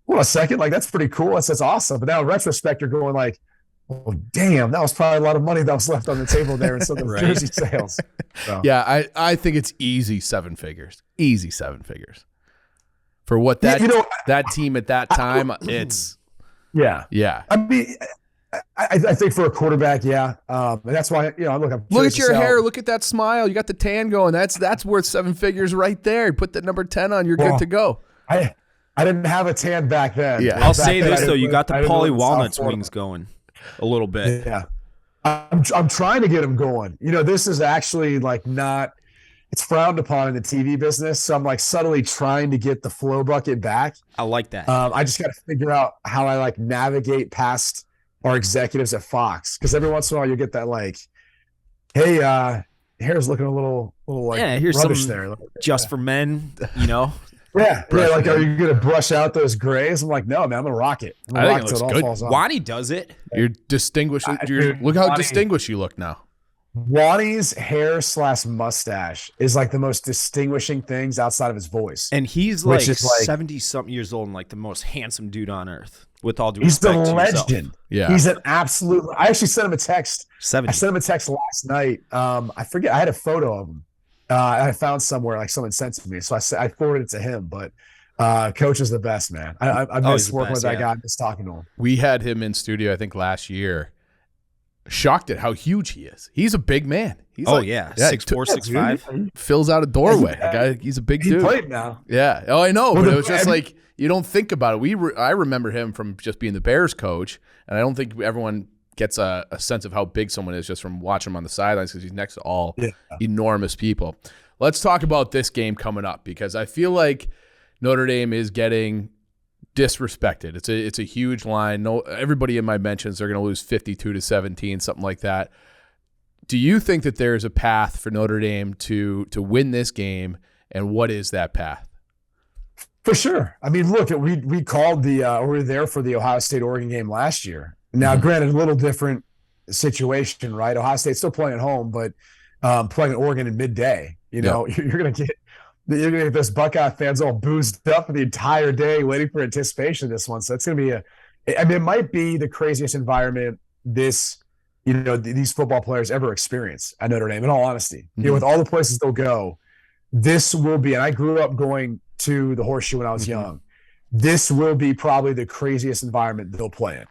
E: well, a second, like that's pretty cool. That's awesome. But now in retrospect, you're going like, oh damn, that was probably a lot of money that was left on the table there in some of the jersey sales. So.
B: Yeah, I think it's easy 7 figures. Easy 7 figures. For what that that team at that time, it's yeah.
E: I mean, I think for a quarterback, and that's why
B: look at your hair, look at that smile. You got the tan going. That's worth 7 figures right there. Put that number 10 on. You're good to go.
E: I didn't have a tan back then.
C: Yeah, I'll say this though: you got the Pauly Walnuts wings going a little bit.
E: Yeah, I'm trying to get them going. This is actually like not. It's frowned upon in the TV business, so I'm like subtly trying to get the flow bucket back.
C: I like that.
E: I just got to figure out how I like navigate past our executives at Fox, because every once in a while you get that like, hey, hair's looking a little like
C: here's
E: rubbish
C: some
E: there.
C: Just for men,
E: Yeah, like are you gonna brush out those grays? I'm like, no, man, I'm gonna rock it. I'm gonna rock it till it all falls off.
C: Wani does it.
B: You're distinguished. Look how distinguished you look now.
E: Wani's hair / mustache is like the most distinguishing things outside of his voice.
C: And he's like 70-something years old and like the most handsome dude on earth. With all due
E: respect,
C: he's
E: the legend.
B: Yeah,
E: he's an absolute. I actually sent him a text.
C: 70.
E: I sent him a text last night. I forget. I had a photo of him. I found somewhere like someone sent it to me, so I forwarded it to him. But Coach is the best, man. I miss working with that guy. I miss talking to him.
B: We had him in studio, I think, last year. Shocked at how huge he is. He's a big man. He's
C: 6'4", 6'5".
B: Fills out a doorway. He's a big dude.
E: He played now.
B: Yeah. Oh, I know. But it was just like you don't think about it. I remember him from just being the Bears coach, and I don't think everyone gets a sense of how big someone is just from watching him on the sidelines because he's next to all enormous people. Let's talk about this game coming up because I feel like Notre Dame is getting disrespected. It's a huge line. No, everybody in my mentions they're going to lose 52-17, something like that. Do you think that there's a path for Notre Dame to win this game, and what is that path?
E: For sure. I mean, look, we called we were there for the Ohio State-Oregon game last year. Now, granted, a little different situation, right? Ohio State's still playing at home, but playing at Oregon in midday. You're gonna get this Buckeye fans all boozed up for the entire day waiting for anticipation of this one. So it's gonna be it might be the craziest environment these football players ever experience at Notre Dame, in all honesty. With all the places they'll go, this will be, and I grew up going to the Horseshoe when I was young. This will be probably the craziest environment they'll play in.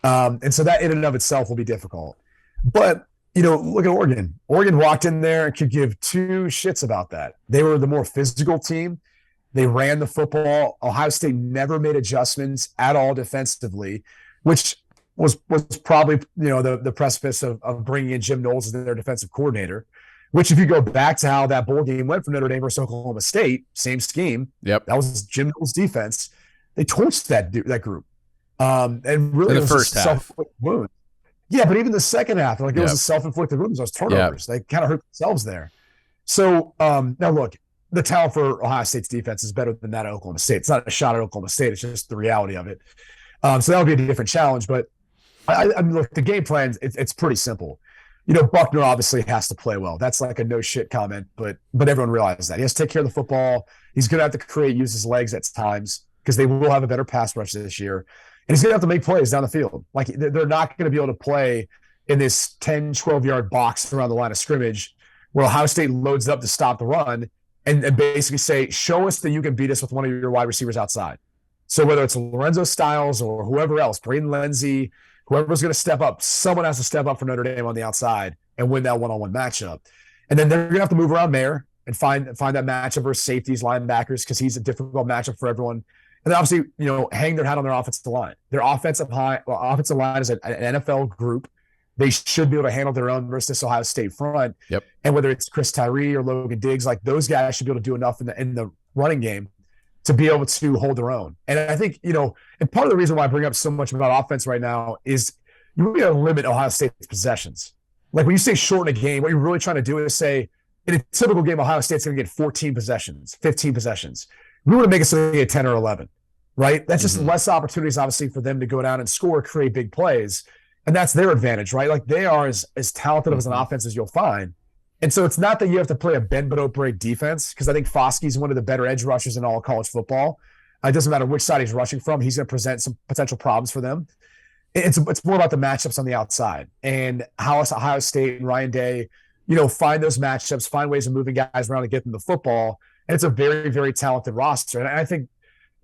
E: And so that in and of itself will be difficult. But, look at Oregon. Oregon walked in there and could give 2 shits about that. They were the more physical team. They ran the football. Ohio State never made adjustments at all defensively, which was probably, the precipice of bringing in Jim Knowles as their defensive coordinator, which if you go back to how that bowl game went for Notre Dame versus Oklahoma State, same scheme.
B: Yep.
E: That was Jim Knowles' defense. They torched that group. And really
B: in the first half.
E: Wound. Yeah, but even the second half, it was a self-inflicted wound. Those turnovers. They kind of hurt themselves there. So now look, the talent for Ohio State's defense is better than that at Oklahoma State. It's not a shot at Oklahoma State. It's just the reality of it. So that would be a different challenge. But I mean, look, the game plan, it's pretty simple. Buckner obviously has to play well. That's like a no shit comment, but everyone realizes that. He has to take care of the football. He's going to have to use his legs at times because they will have a better pass rush this year. And he's going to have to make plays down the field. Like, they're not going to be able to play in this 10, 12-yard box around the line of scrimmage where Ohio State loads up to stop the run and basically say, show us that you can beat us with one of your wide receivers outside. So whether it's Lorenzo Styles or whoever else, Braden Lenzy, whoever's going to step up, someone has to step up for Notre Dame on the outside and win that one-on-one matchup. And then they're going to have to move around Mayer and find that matchup versus safeties, linebackers, because he's a difficult matchup for everyone. And then obviously, hang their hat on their offensive line. Their offensive line is an NFL group. They should be able to handle their own versus this Ohio State front.
B: Yep.
E: And whether it's Chris Tyree or Logan Diggs, like, those guys should be able to do enough in the running game to be able to hold their own. And I think, and part of the reason why I bring up so much about offense right now is you really got to limit Ohio State's possessions. Like, when you say shorten a game, what you're really trying to do is say, in a typical game, Ohio State's going to get 14 possessions, 15 possessions. We want to make it so they get 10 or 11, right? That's just less opportunities, obviously, for them to go down and score, create big plays. And that's their advantage, right? Like, they are as talented as an offense as you'll find. And so it's not that you have to play a bend but don't break defense, because I think Foskey's one of the better edge rushers in all of college football. It doesn't matter which side he's rushing from. He's going to present some potential problems for them. It's more about the matchups on the outside and how Ohio State and Ryan Day, find those matchups, find ways of moving guys around to get them the football. And it's a very, very talented roster. And I think,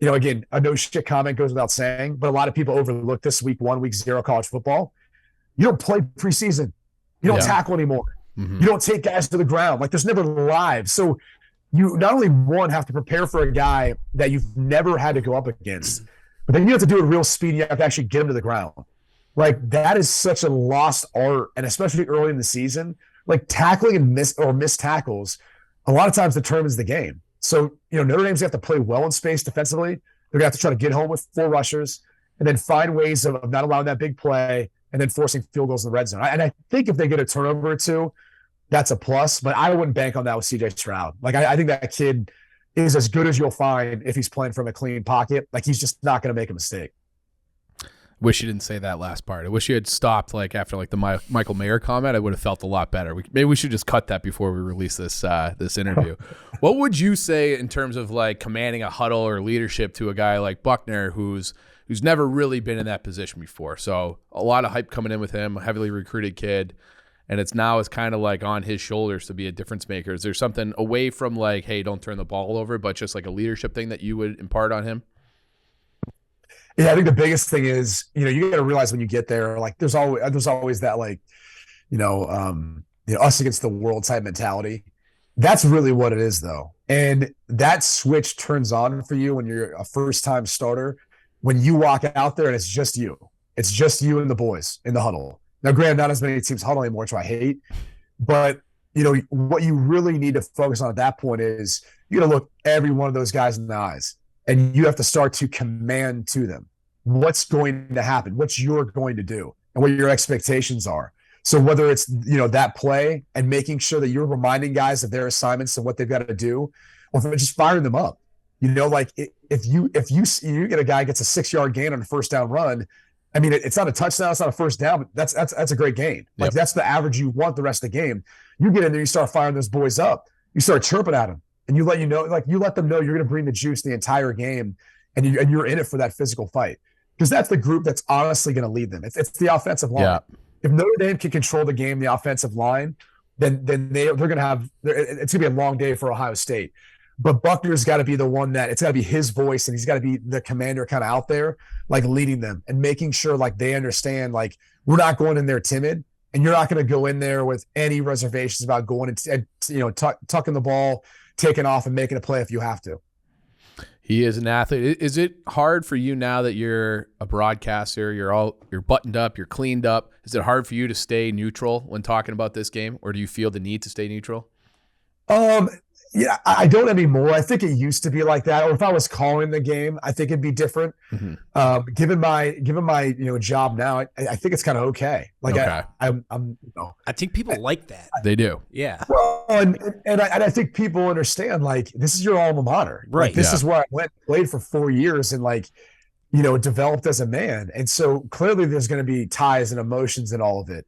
E: again, a no shit comment goes without saying, but a lot of people overlook this week 1, week 0 college football. You don't play preseason. You don't tackle anymore. You don't take guys to the ground. Like, there's never live. So you not only, one, have to prepare for a guy that you've never had to go up against, but then you have to do it real speed. You have to actually get him to the ground. Like, that is such a lost art, and especially early in the season, like, tackling and missed tackles a lot of times determines the game. So, Notre Dame's going to have to play well in space defensively. They're going to have to try to get home with 4 rushers and then find ways of not allowing that big play and then forcing field goals in the red zone. And I think if they get a turnover or two, that's a plus, but I wouldn't bank on that with CJ Stroud. Like, I think that kid is as good as you'll find if he's playing from a clean pocket. Like, he's just not going to make a mistake.
B: Wish you didn't say that last part. I wish you had stopped after the Michael Mayer comment. I would have felt a lot better. Maybe we should just cut that before we release this interview. What would you say in terms of commanding a huddle or leadership to a guy like Buckner who's never really been in that position before? So a lot of hype coming in with him, a heavily recruited kid, and it's kind of on his shoulders to be a difference maker. Is there something away from hey, don't turn the ball over, but just a leadership thing that you would impart on him?
E: Yeah, I think the biggest thing is, you got to realize when you get there, there's always that us against the world type mentality. That's really what it is, though. And that switch turns on for you when you're a first-time starter, when you walk out there and it's just you. It's just you and the boys in the huddle. Now, granted, not as many teams huddle anymore, which I hate. But, what you really need to focus on at that point is you got to look every one of those guys in the eyes. And you have to start to command to them what's going to happen, what you're going to do, and what your expectations are. So whether it's, that play and making sure that you're reminding guys of their assignments and what they've got to do, or just firing them up. If you get a guy gets a 6-yard gain on a first down run, I mean, it's not a touchdown, it's not a first down, but that's a great gain. Like, that's the average you want the rest of the game. You get in there, you start firing those boys up, you start chirping at them. And you let them know you're going to bring the juice the entire game, and you're in it for that physical fight, because that's the group that's honestly going to lead them. It's the offensive line. Yeah. If Notre Dame can control the game, the offensive line, then they're going to have. It's going to be a long day for Ohio State. But Buckner's got to be the one that it's got to be his voice, and he's got to be the commander kind of out there, leading them and making sure they understand we're not going in there timid, and you're not going to go in there with any reservations about going and tucking the ball, taking off and making a play if you have to.
B: He is an athlete. Is it hard for you now that you're a broadcaster, you're buttoned up, you're cleaned up? Is it hard for you to stay neutral when talking about this game, or do you feel the need to stay neutral?
E: Yeah, I don't anymore. I think it used to be like that. Or if I was calling the game, I think it'd be different. Given my job now, I think it's kind of okay. Like
B: Okay.
E: I'm
C: I think people like that.
B: They do.
C: Yeah.
E: well, and I think people understand, like, this is your alma mater.
C: Right.
E: Like, this
B: Yeah.
E: is where I went, played for 4 years, and like, developed as a man. And so clearly there's going to be ties and emotions and all of it.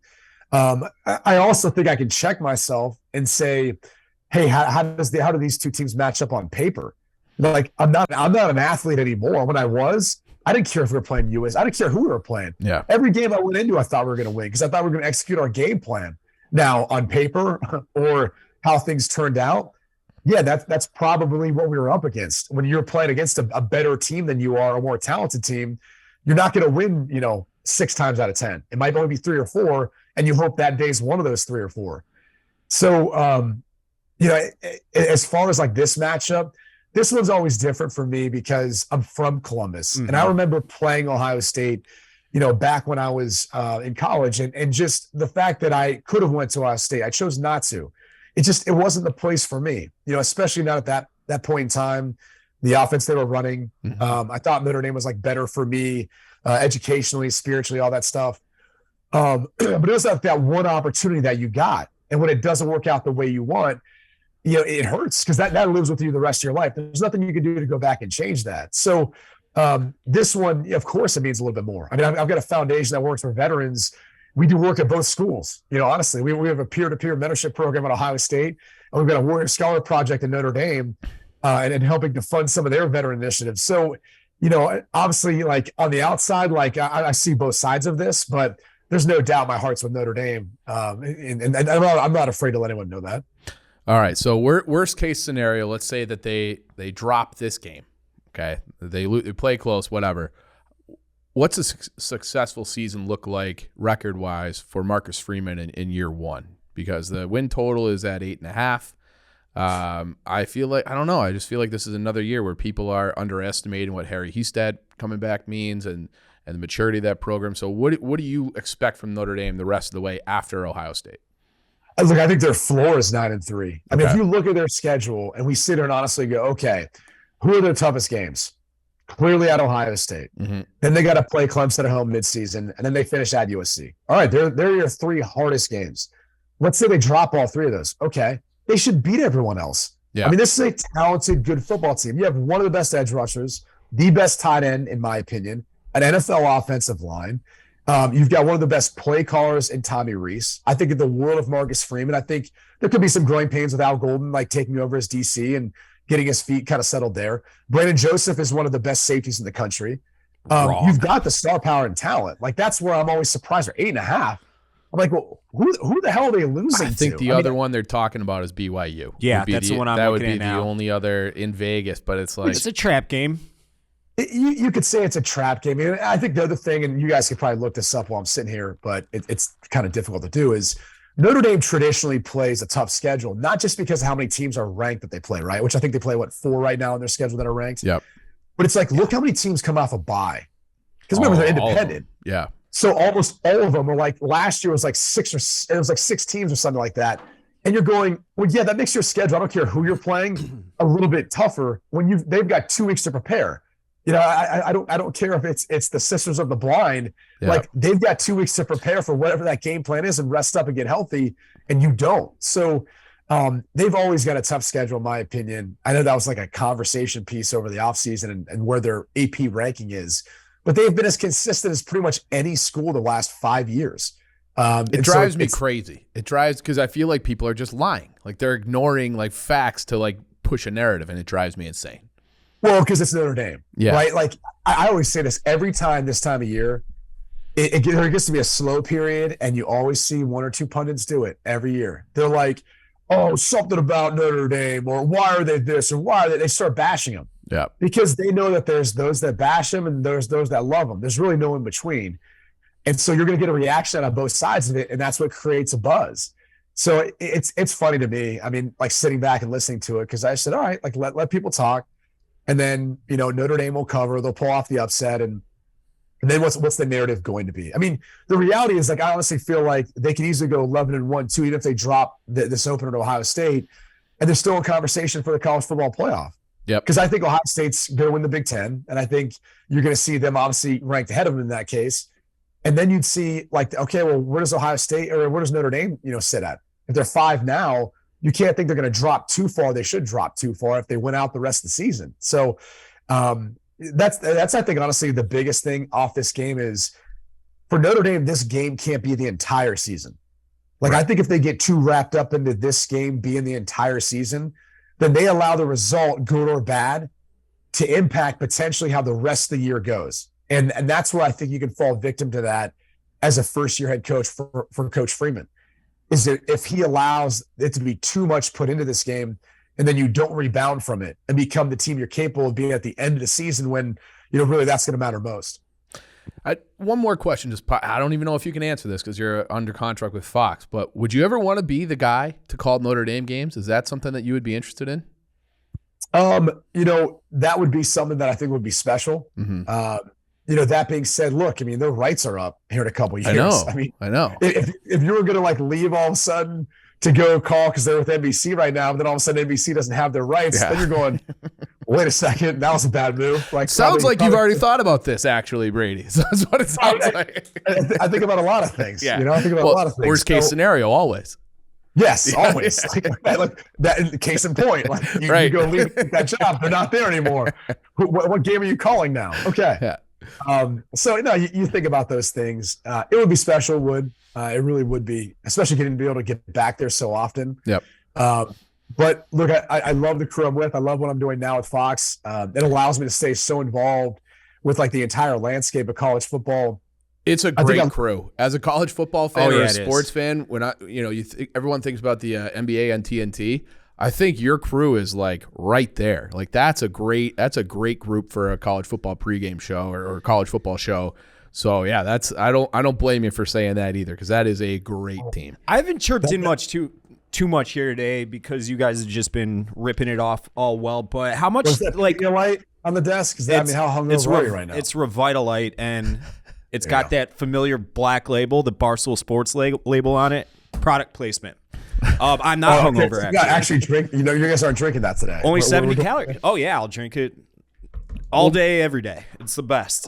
E: I also think I can check myself and say, hey, how do these two teams match up on paper? Like, I'm not an athlete anymore. When I was, I didn't care if we were playing US. I didn't care who we were playing.
B: Yeah.
E: Every game I went into, I thought we were going to win because I thought we were going to execute our game plan. Now, on paper or how things turned out, yeah, that's probably what we were up against. When you're playing against a better team than you are, a more talented team, you're not going to win, 6 times out of 10. It might only be 3 or 4, and you hope that day's one of those 3 or 4. So, as far as like this matchup, this one's always different for me because I'm from Columbus. And I remember playing Ohio State, back when I was in college, and just the fact that I could have went to Ohio State, I chose not to. It wasn't the place for me, especially not at that point in time. The offense they were running, I thought Notre Dame was like better for me, educationally, spiritually, all that stuff. But it was like that one opportunity that you got, and when it doesn't work out the way you want, it hurts because that lives with you the rest of your life. There's nothing you can do to go back and change that. So this one, of course, it means a little bit more. I mean, I've got a foundation that works for veterans. We do work at both schools. Honestly, we have a peer-to-peer mentorship program at Ohio State, and we've got a Warrior Scholar Project at Notre Dame, and helping to fund some of their veteran initiatives. So, obviously, like on the outside, like I see both sides of this, but there's no doubt my heart's with Notre Dame, and I'm not afraid to let anyone know that.
B: All right. So worst case scenario, let's say that they drop this game. Okay, they play close, whatever. What's a successful season look like record wise for Marcus Freeman in year 1? Because the win total is at 8.5. I feel like, I don't know. I just feel like this is another year where people are underestimating what Harry Hiestand coming back means and the maturity of that program. So what do you expect from Notre Dame the rest of the way after Ohio State?
E: Look, I think their floor is 9-3. I mean, if you look at their schedule and we sit here and honestly go, okay, who are their toughest games? Clearly at Ohio State. Then they got to play Clemson at home midseason, and then they finish at USC. All right, they're your 3 hardest games. Let's say they drop all 3 of those. Okay, they should beat everyone else. Yeah. I mean, this is a talented, good football team. You have one of the best edge rushers, the best tight end, in my opinion, an NFL offensive line. You've got one of the best play callers in Tommy Rees. I think in the world of Marcus Freeman, I think there could be some growing pains with Al Golden, like taking over as DC and getting his feet kind of settled there. Brandon Joseph is one of the best safeties in the country. You've got the star power and talent. Like, that's where I'm always surprised. For 8.5, I'm like, well, who the hell are they losing to?
B: I think the other one they're talking about is BYU.
C: Yeah, that's the one I'm looking at now.
B: That would be the only other in Vegas, but it's like,
C: it's a trap game.
E: You could say it's a trap game. I think the other thing, and you guys could probably look this up while I'm sitting here, but it's kind of difficult to do, is Notre Dame traditionally plays a tough schedule, not just because of how many teams are ranked that they play, right? Which I think they play, 4 right now in their schedule that are ranked?
B: Yep.
E: But it's like, look how many teams come off a bye. Because remember, they're independent.
B: Yeah.
E: So almost all of them are like, last year was like 6 teams or something like that. And you're going, well, yeah, that makes your schedule, I don't care who you're playing, a little bit tougher when they've got 2 weeks to prepare. I don't care if it's the Sisters of the Blind. Yeah. Like, they've got 2 weeks to prepare for whatever that game plan is and rest up and get healthy, and you don't. So they've always got a tough schedule, in my opinion. I know that was like a conversation piece over the offseason and where their AP ranking is, but they've been as consistent as pretty much any school the last 5 years.
B: It drives me crazy. It drives, because I feel like people are just lying. Like, they're ignoring like facts to like push a narrative, and it drives me insane.
E: Well, because it's Notre Dame, right? Like, I always say this every time this time of year, there gets to be a slow period, and you always see 1 or 2 pundits do it every year. They're like, oh, something about Notre Dame, or why are they this, or why are they start bashing them.
B: Yeah. Because
E: they know that there's those that bash them and there's those that love them. There's really no in between. And so you're going to get a reaction on both sides of it, and that's what creates a buzz. So it's funny to me. I mean, like, sitting back and listening to it, because I said, all right, like, let people talk. And then, Notre Dame will cover, they'll pull off the upset. And then what's the narrative going to be? I mean, the reality is, like, I honestly feel like they can easily go 11-1 too, even if they drop this opener to Ohio State. and they're still in conversation for the college football playoff.
B: Yep.
E: Because I think Ohio State's going to win the Big Ten, and I think you're going to see them obviously ranked ahead of them in that case. And then you'd see like, okay, well, where does Ohio State or where does Notre Dame, sit at? If they're 5 now, you can't think they're going to drop too far. They should drop too far if they win out the rest of the season. So that's I think honestly the biggest thing off this game is for Notre Dame. This game can't be the entire season. Like I think if they get too wrapped up into this game being the entire season, then they allow the result, good or bad, to impact potentially how the rest of the year goes. And that's where I think you can fall victim to that as a first-year head coach for Coach Freeman, is that if he allows it to be too much put into this game and then you don't rebound from it and become the team you're capable of being at the end of the season when, really that's going to matter most.
B: One more question. I don't even know if you can answer this because you're under contract with Fox, but would you ever want to be the guy to call Notre Dame games? Is that something that you would be interested in?
E: That would be something that I think would be special. Mm-hmm. That being said, look, their rights are up here in a couple of years.
B: I know.
E: If you were going to leave all of a sudden to go call because they're with NBC right now, but then all of a sudden NBC doesn't have their rights, then you're going, wait a second, that was a bad move.
B: Sounds like you've already thought about this, actually, Brady. That's what it sounds like.
E: I think about a lot of things.
B: Yeah.
E: I think about a lot of things.
B: Worst case scenario, always.
E: Yes, always. That case in point. You go leave that job. They're not there anymore. What game are you calling now? Okay. Yeah. You think about those things. It would be special, it really would be, especially getting to be able to get back there so often.
B: Yep.
E: But look, I love the crew I'm with. I love what I'm doing now with Fox. It allows me to stay so involved with the entire landscape of college football.
B: It's a great crew. As a college football fan or a sports fan, when everyone thinks about the NBA and TNT, I think your crew is right there. That's a great group for a college football pregame show or college football show. So yeah, I don't blame you for saying that either, because that is a great team.
C: I haven't chirped in too much here today because you guys have just been ripping it off all well. But how much
E: light on the desk? How hungover are you right now?
C: It's Revitalite, and it's got that familiar black label, the Barstool Sports label on it. Product placement. I'm not hungover.
E: So actually drink. You guys aren't drinking that today.
C: Only 70 calories. Oh yeah, I'll drink it all day, every day. It's the best.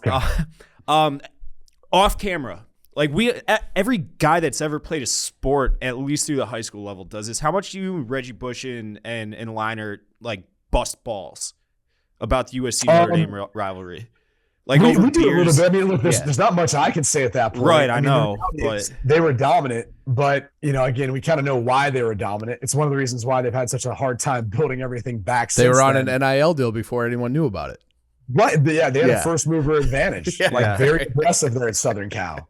C: Off camera, every guy that's ever played a sport, at least through the high school level, does this. How much do you, Reggie Bush and Liner, bust balls about the USC Notre Dame rivalry?
E: We do a little bit. Look, there's not much I can say at that point.
C: Right, I know. But
E: they were dominant, but again, we kind of know why they were dominant. It's one of the reasons why they've had such a hard time building everything back.
B: They were on an NIL deal before anyone knew about it.
E: Right. Yeah, they had a first mover advantage. Very aggressive there at Southern Cal.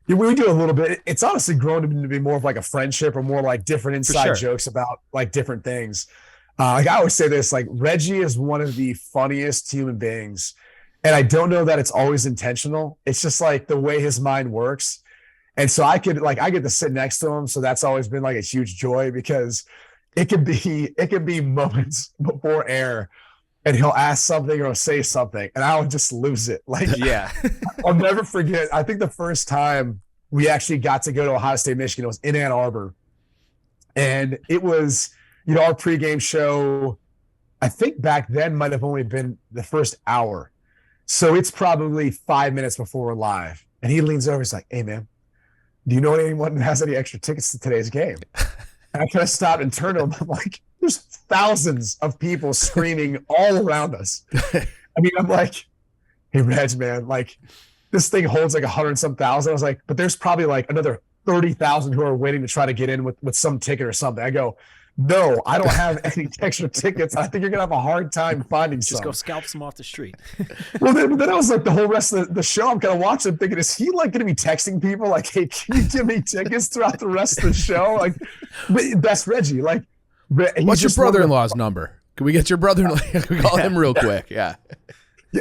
E: We do a little bit. It's honestly grown to be more of a friendship or more different inside jokes about different things. I always say this, Reggie is one of the funniest human beings. And I don't know that it's always intentional. It's just the way his mind works. And so I get to sit next to him. So that's always been a huge joy, because it could be moments before air and he'll ask something or say something and I'll just lose it. I'll never forget. I think the first time we actually got to go to Ohio State, Michigan, it was in Ann Arbor. And it was, our pregame show, I think back then might have only been the first hour. So it's probably 5 minutes before we're live. And he leans over, he's like, "Hey man, do you know anyone that has any extra tickets to today's game?" And I kind of stopped and turned to him. I'm like, there's thousands of people screaming all around us. I'm like, "Hey Reg, man, this thing holds 100-some thousand." I was like, "But there's probably another 30,000 who are waiting to try to get in with some ticket or something." I go, "No, I don't have any extra tickets. I think you're going to have a hard time finding some."
C: Just go scalp some off the street.
E: Well, then I was the whole rest of the show, I'm kind of watching, thinking, is he going to be texting people "Hey, can you give me tickets throughout the rest of the show?" That's Reggie.
B: What's your brother-in-law's number? Can we get your brother-in-law? Can we call him real quick? Yeah.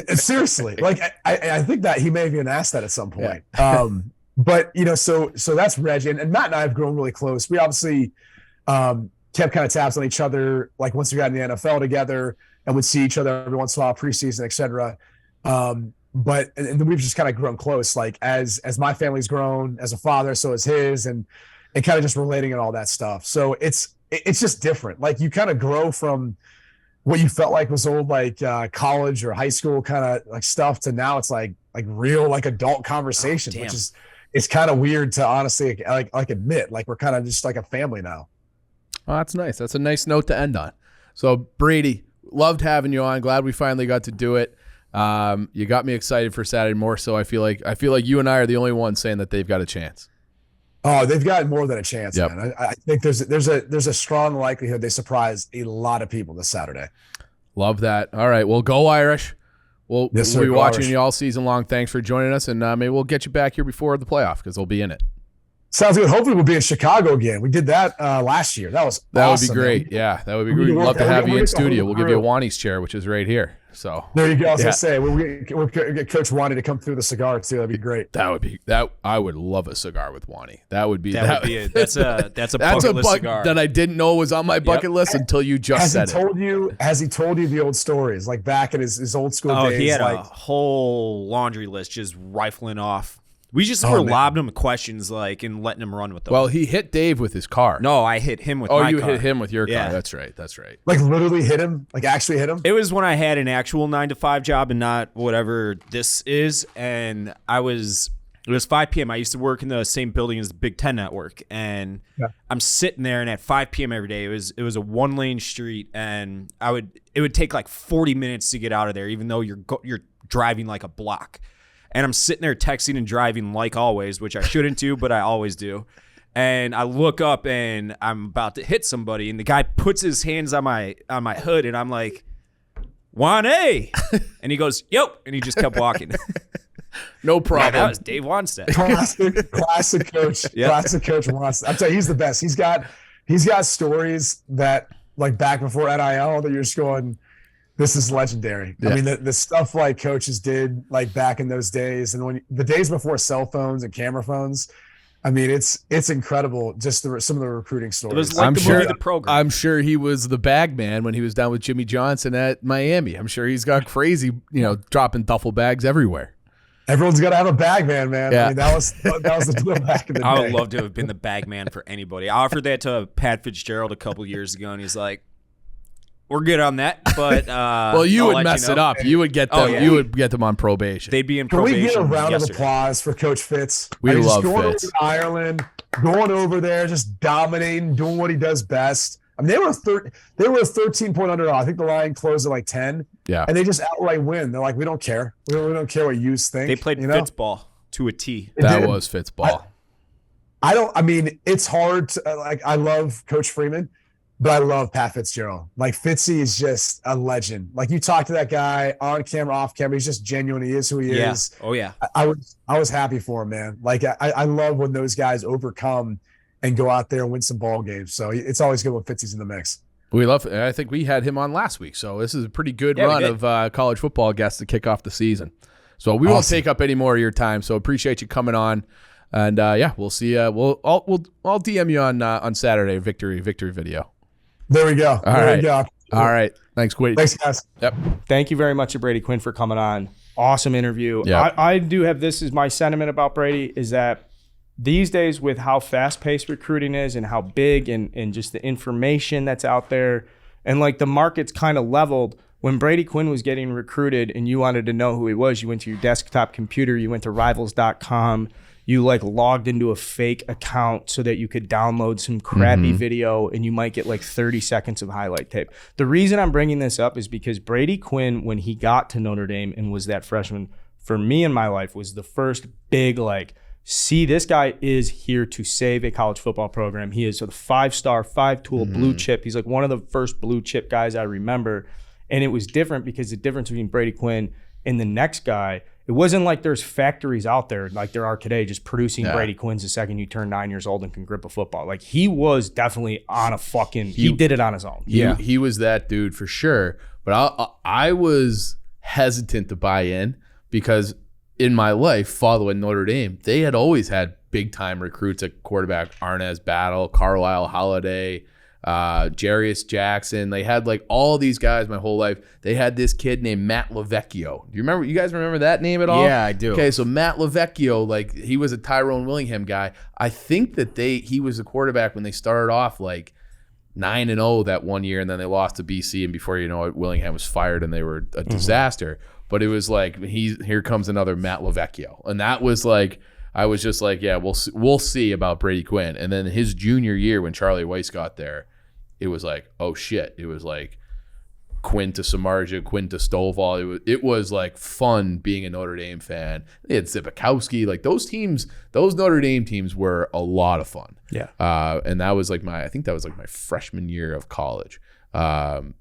E: Seriously. I think that he may have even asked that at some point. Yeah. But, so that's Reggie. And Matt and I have grown really close. We obviously kept kind of tabs on each other, once we got in the NFL together, and would see each other every once in a while, preseason, et cetera. But and then we've just kind of grown close, as my family's grown as a father, so is his, and kind of just relating and all that stuff. So it's it's just different. Like you kind of grow from what you felt like was old, like college or high school kind of like stuff to now it's like real, like adult conversations, which is, it's kind of weird to honestly like admit, like we're kind of just like a family now.
B: Oh, that's nice. That's a nice note to end on. So Brady, loved having you on. Glad we finally got to do it. You got me excited for Saturday more so. I feel like you and I are the only ones saying that they've got a chance.
E: Oh, they've got more than a chance,
B: Yep.
E: man. I think there's a strong likelihood they surprise a lot of people this Saturday.
B: Love that. All right, well, go Irish. We'll be watching
E: Irish.
B: you all season long. Thanks for joining us, and maybe we'll get you back here before the playoff because they'll be in it.
E: Sounds good. Hopefully we'll be in Chicago again. We did that last year. That was awesome,
B: would be great.
E: Man.
B: Yeah, that would be great. We'd love to have you in studio. We'll give you a Wani's chair, which is right here. So
E: there you go. I was gonna say we'll get Coach Wani to come through the cigar too. That'd be great.
B: I would love a cigar with Wani. That's
C: a bucket list cigar
B: that I didn't know was on my bucket list until you just said it.
E: Has he told you the old stories, like back in his old school days?
C: He had a whole laundry list just rifling off. We just were lobbing him questions and letting him run with them.
B: Well, he hit Dave with his car.
C: No, I hit him with my car. Oh, you
B: hit him with your car. That's right.
E: Like literally hit him? Like actually hit him?
C: It was when I had an actual 9-to-5 job and not whatever this is. And it was 5 p.m. I used to work in the same building as the Big Ten Network. And I'm sitting there, and at 5 p.m. every day, it was a 1-lane street. And it would take like 40 minutes to get out of there, even though you're driving like a block. And I'm sitting there texting and driving like always, which I shouldn't do, but I always do. And I look up and I'm about to hit somebody, and the guy puts his hands on my hood, and I'm like, Juan-A. And he goes, yo, and he just kept walking.
B: No problem.
C: That was Dave Wanstead.
E: Classic coach. Yep. Classic Coach Wanstead. I'm telling you, he's the best. He's got stories that like back before NIL that you're just going, this is legendary. Yeah. I mean, the stuff like coaches did like back in those days, and the days before cell phones and camera phones. I mean, it's incredible. Just some of the recruiting stories.
C: It was like the program.
B: I'm sure he was the bag man when he was down with Jimmy Johnson at Miami. I'm sure he's got crazy, dropping duffel bags everywhere.
E: Everyone's got to have a bag man. Yeah. I mean, that was the deal back in the day.
C: I would love to have been the bag man for anybody. I offered that to Pat Fitzgerald a couple years ago, and he's like, we're good on that, but
B: well, you would mess it up. You would get them. You would get them on probation.
C: They'd be in probation.
E: Can we get a round of applause for Coach Fitz?
B: We love
E: going
B: Fitz.
E: Over to Ireland, going over there, just dominating, doing what he does best. I mean, they were a 13-point underdog. I think the line closed at like 10.
B: Yeah,
E: and they just outright win. They're like, we don't care. We don't care what you think.
C: They played Fitz ball to a T.
B: That was Fitz ball.
E: I mean, it's hard to I love Coach Freeman. But I love Pat Fitzgerald. Like, Fitzy is just a legend. Like, you talk to that guy on camera, off camera, he's just genuine. He is who he is.
C: Oh, yeah.
E: I was happy for him, man. Like, I love when those guys overcome and go out there and win some ball games. So it's always good when Fitzy's in the mix.
B: I think we had him on last week. So this is a pretty good run of college football guests to kick off the season. So we won't take up any more of your time. So appreciate you coming on. And, we'll see you. I'll DM you on Saturday, victory video.
E: There we go.
B: All right. Thanks, Quinn.
E: Thanks, guys.
B: Yep.
A: Thank you very much to Brady Quinn for coming on. Awesome interview.
B: Yep.
A: I do have this as my sentiment about Brady is that these days with how fast-paced recruiting is and how big and just the information that's out there and like the market's kind of leveled, when Brady Quinn was getting recruited and you wanted to know who he was, you went to your desktop computer, you went to rivals.com, you like logged into a fake account so that you could download some crappy video and you might get like 30 seconds of highlight tape. The reason I'm bringing this up is because Brady Quinn, when he got to Notre Dame and was that freshman, for me in my life was the first big see, this guy is here to save a college football program. He is a 5-star, 5-tool blue chip. He's like one of the first blue chip guys I remember. And it was different because the difference between Brady Quinn and the next guy, it wasn't like there's factories out there like there are today just producing Brady Quinns the second you turn 9 years old and can grip a football. Like he was definitely on a he did it on his own.
B: He was that dude for sure. But I was hesitant to buy in because in my life following Notre Dame, they had always had big time recruits at quarterback. Arnaz Battle, Carlisle Holiday, Jarius Jackson. They had like all these guys my whole life. They had this kid named Matt Lavecchio. Do you guys remember that name at all?
C: Yeah, I do.
B: Okay, so Matt Lavecchio, like he was a Tyrone Willingham guy. I think that he was a quarterback when they started off like 9-0 that one year, and then they lost to BC, and before you know it, Willingham was fired, and they were a disaster. But it was like here comes another Matt LaVecchio, and that was like I was just like, yeah, we'll see about Brady Quinn. And then his junior year when Charlie Weiss got there, it was like, oh shit, it was like Quinn to Samardzija, Quinn to Stovall. It was like fun being a Notre Dame fan. They had Zibikowski, like those Notre Dame teams were a lot of fun.
A: Yeah,
B: and that was like I think that was like my freshman year of college.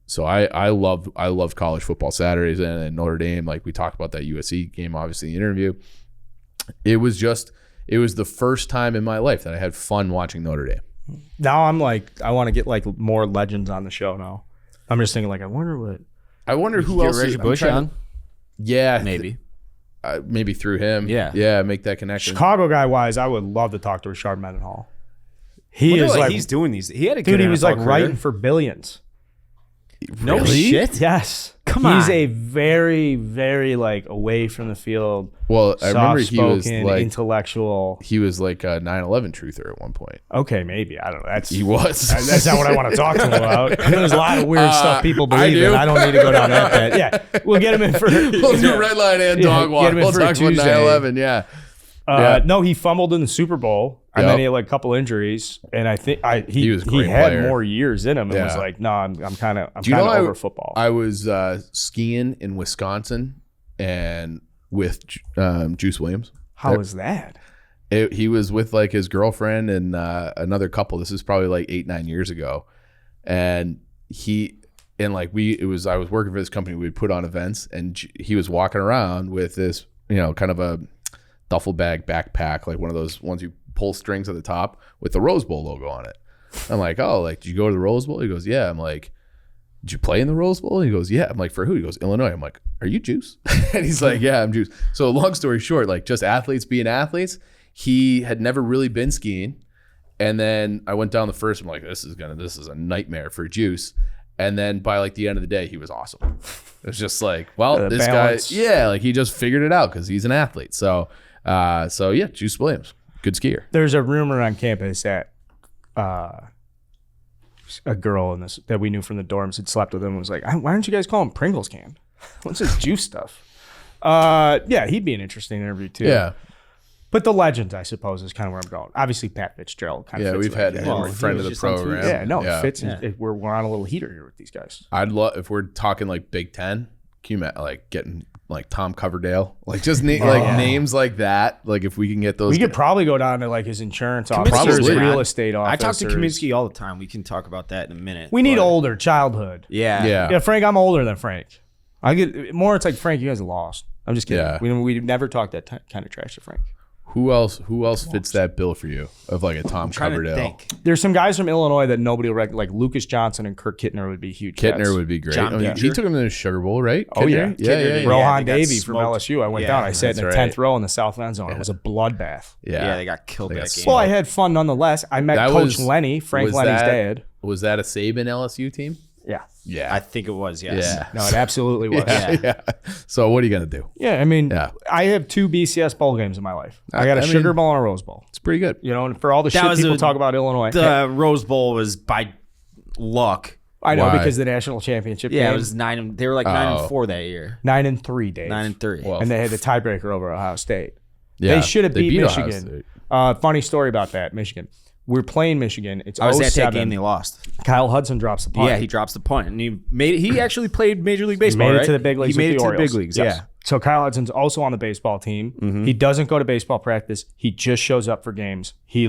B: So I love college football Saturdays, and Notre Dame, like we talked about that USC game, obviously in the interview. It was the first time in my life that I had fun watching Notre Dame.
A: Now I'm like, I want to get like more legends on the show now. I'm just thinking like, I wonder who else
C: Reggie Bush on.
B: Yeah,
C: Maybe.
B: Maybe through him.
C: Yeah,
B: make that connection.
A: Chicago guy wise, I would love to talk to Rashard Mendenhall. He's
C: doing these. He had a
A: dude.
C: good
A: He was
C: NFL
A: like
C: career.
A: writing for billions.
C: No
B: Really?
C: shit.
A: Yes,
C: Come
A: He's
C: on.
A: a very, very like away from the field.
B: Well, I remember he was
A: soft-spoken,
B: like
A: intellectual.
B: he was like a 9/11 truther at one point.
A: Okay, maybe I don't know.
B: He was.
A: That's not what I want to talk to him about. There's a lot of weird stuff people believe
B: do.
A: in. I don't need to go down that path. Yeah, we'll get him in for.
B: We'll do red line and dog walk.
A: get him in
B: We'll
A: for
B: talk about
A: Tuesday.
B: 9/11. Yeah.
A: No, he fumbled in the Super Bowl, and
B: Yep.
A: then he had like a couple injuries, and I think he
B: was a great
A: had
B: player.
A: more years in him, and was
B: Yeah.
A: like, no, I'm kind of
B: Do you know
A: over football.
B: I was skiing in Wisconsin and with Juice Williams.
A: How was that?
B: He was with like his girlfriend and another couple. This is probably like 8-9 years ago, and I was working for this company. We'd put on events, and he was walking around with this, kind of a duffel bag backpack, like one of those ones you pull strings at the top with the Rose Bowl logo on it. I'm like, oh, like, did you go to the Rose Bowl? He goes, yeah. I'm like, did you play in the Rose Bowl? He goes, yeah. I'm like, for who? He goes, Illinois. I'm like, are you Juice? And he's like, yeah, I'm Juice. So long story short, like just athletes being athletes, he had never really been skiing. And then I went down the first, I'm like, this is a nightmare for Juice. And then by like the end of the day, he was awesome. It was just like, well, this
A: balance.
B: guy, yeah, like he just figured it out because he's an athlete. So yeah, Juice Williams, good skier.
A: There's a rumor on campus that a girl that we knew from the dorms had slept with him and was like, why don't you guys call him Pringles Can? What's this Juice stuff? Yeah, he'd be an interesting interview too.
B: Yeah.
A: But the legends, I suppose, is kind of where I'm going. Obviously, Pat Fitzgerald kind of fits.
B: We've had
A: that.
B: him,
C: Well,
B: friend
C: he
B: of the
C: was just on TV.
B: program.
A: Yeah, no, it fits.
C: Yeah.
A: We're on a little heater here with these guys.
B: I'd love if we're talking like Big Ten. Can you imagine like getting like Tom Coverdale, like just names like that? Like if we can get those,
A: We could probably go down to like his insurance officers,
B: Probably.
A: real estate
C: I
A: officers.
C: talk to Kaminsky all the time. We can talk about that in a minute.
A: We need
C: but-
A: older childhood.
C: Yeah.
A: Yeah, Frank, I'm older than Frank. I get more. It's like Frank, you guys are lost. I'm just kidding.
B: Yeah.
A: We never talk that kind of trash to Frank.
B: Who else fits that bill for you of like a Tom
C: Trying to
B: Coverdale?
C: think.
A: There's some guys from Illinois that nobody will recognize, like Lucas Johnson and Kirk Kittner would be huge.
B: Kittner
A: cats.
B: would be great.
C: John
B: He
C: Pitcher.
B: took him to the Sugar Bowl, right?
A: Oh, yeah.
B: Kittner? yeah.
A: Rohan
C: they got
A: Davey from
C: smoked.
A: LSU. I went
C: Yeah,
A: down. I sat in the
B: that's
A: 10th
B: right.
A: row in the south end zone. It was a bloodbath.
C: Yeah, they got killed
B: They got
C: that game.
A: Well, I had fun nonetheless. I met
B: That
A: Coach
B: was-
A: Lenny, Frank
B: was
A: Lenny's
B: that-
A: dad.
B: Was that a Saban LSU team?
A: Yeah.
B: Yeah.
C: I think it was, yes.
B: Yeah.
A: No, it absolutely was.
C: Yeah.
B: So what are you gonna do?
A: Yeah, I mean,
B: Yeah.
A: I have 2 BCS bowl games in my life. I got a
B: I mean-
A: Sugar Bowl and a Rose Bowl.
B: It's pretty good.
A: And for all the shit
C: was
A: people
C: a-
A: talk about Illinois,
C: The Rose Bowl was by luck.
A: I know
B: Why?
A: because the national championship
C: Yeah,
A: game
C: it was 9. They were like 9-4 that year.
A: 9-3, Dave.
C: 9-3.
B: Well,
A: And they had the tiebreaker over Ohio State.
B: yeah,
A: They should have beat
B: Ohio
A: Michigan.
B: State.
A: Funny story about that, Michigan. We're playing Michigan. It's
C: I was at that
A: 07.
C: game they lost.
A: Kyle Hudson drops the punt.
C: Yeah, he drops the punt, and he actually played Major League Baseball.
A: made it
C: right?
A: to the big leagues.
C: He made
A: with
C: it
A: the
C: to the
A: Orioles.
C: big leagues.
A: Yes.
C: Yeah.
A: So Kyle Hudson's also on the baseball team. He doesn't go to baseball practice. He just shows up for games. He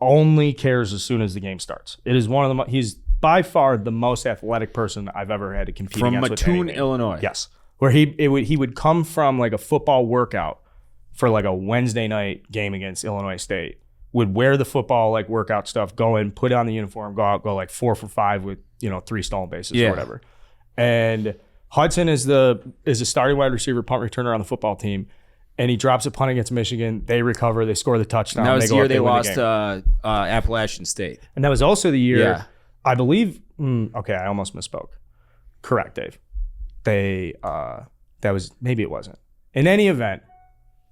A: only cares as soon as the game starts. It is one of the. He's by far the most athletic person I've ever had to compete
C: From
A: against. with
C: Mattoon,
A: anything.
C: Illinois.
A: Yes, where he would come from like a football workout for like a Wednesday night game against Illinois State. Would wear the football like workout stuff, go in, put on the uniform, go out, go like 4 for 5 with 3 stolen bases or whatever. And Hudson is a starting wide receiver, punt returner on the football team, and he drops a punt against Michigan. They recover, they score the touchdown.
C: And that was the
A: go
C: year
A: up,
C: they
A: win the
C: lost
A: game.
C: Appalachian State.
A: And that was also the year,
C: Yeah.
A: I believe. Okay, I almost misspoke. Correct, Dave. Maybe it wasn't. In any event,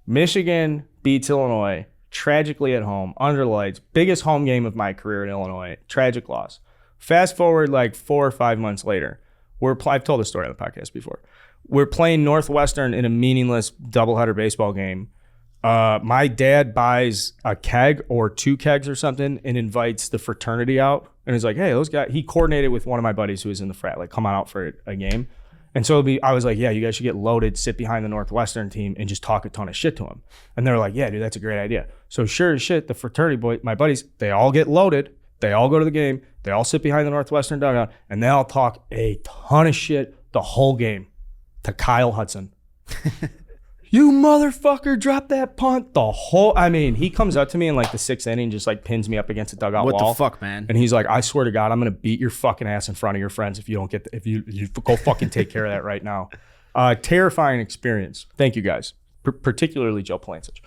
A: Michigan beats Illinois tragically at home under lights. Biggest home game of my career in Illinois. Tragic loss. Fast forward like 4 or 5 months later, I've told this story on the podcast before. We're playing Northwestern in a meaningless doubleheader baseball game. My dad buys a keg or 2 kegs or something and invites the fraternity out. And he's like, hey, those guys, he coordinated with one of my buddies who was in the frat, like, come on out for a game. And so I was like, yeah, you guys should get loaded, sit behind the Northwestern team, and just talk a ton of shit to them. And they were like, yeah, dude, that's a great idea. So sure as shit, the fraternity boy, my buddies, they all get loaded. They all go to the game. They all sit behind the Northwestern dugout, and they all talk a ton of shit the whole game to Kyle Hudson. You motherfucker, drop that punt. He comes up to me in like the 6th inning, just like pins me up against the dugout wall.
C: What the fuck, man?
A: And he's like, I swear to God, I'm going to beat your fucking ass in front of your friends if you don't get, if you go fucking take care of that right now. Terrifying experience. Thank you guys. Particularly Joe Plancich.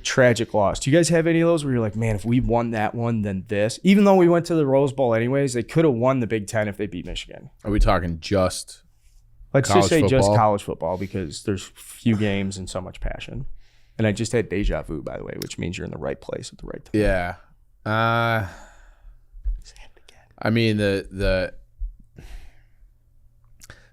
A: Tragic loss. Do you guys have any of those where you're like, man, if we won that one, then this? Even though we went to the Rose Bowl anyways, they could have won the Big Ten if they beat Michigan.
B: Are we talking just
A: Let's
B: college
A: just say
B: football?
A: just college football because there's few games and so much passion. And I just had deja vu, by the way, which means you're in the right place at the right time.
B: Yeah. I mean,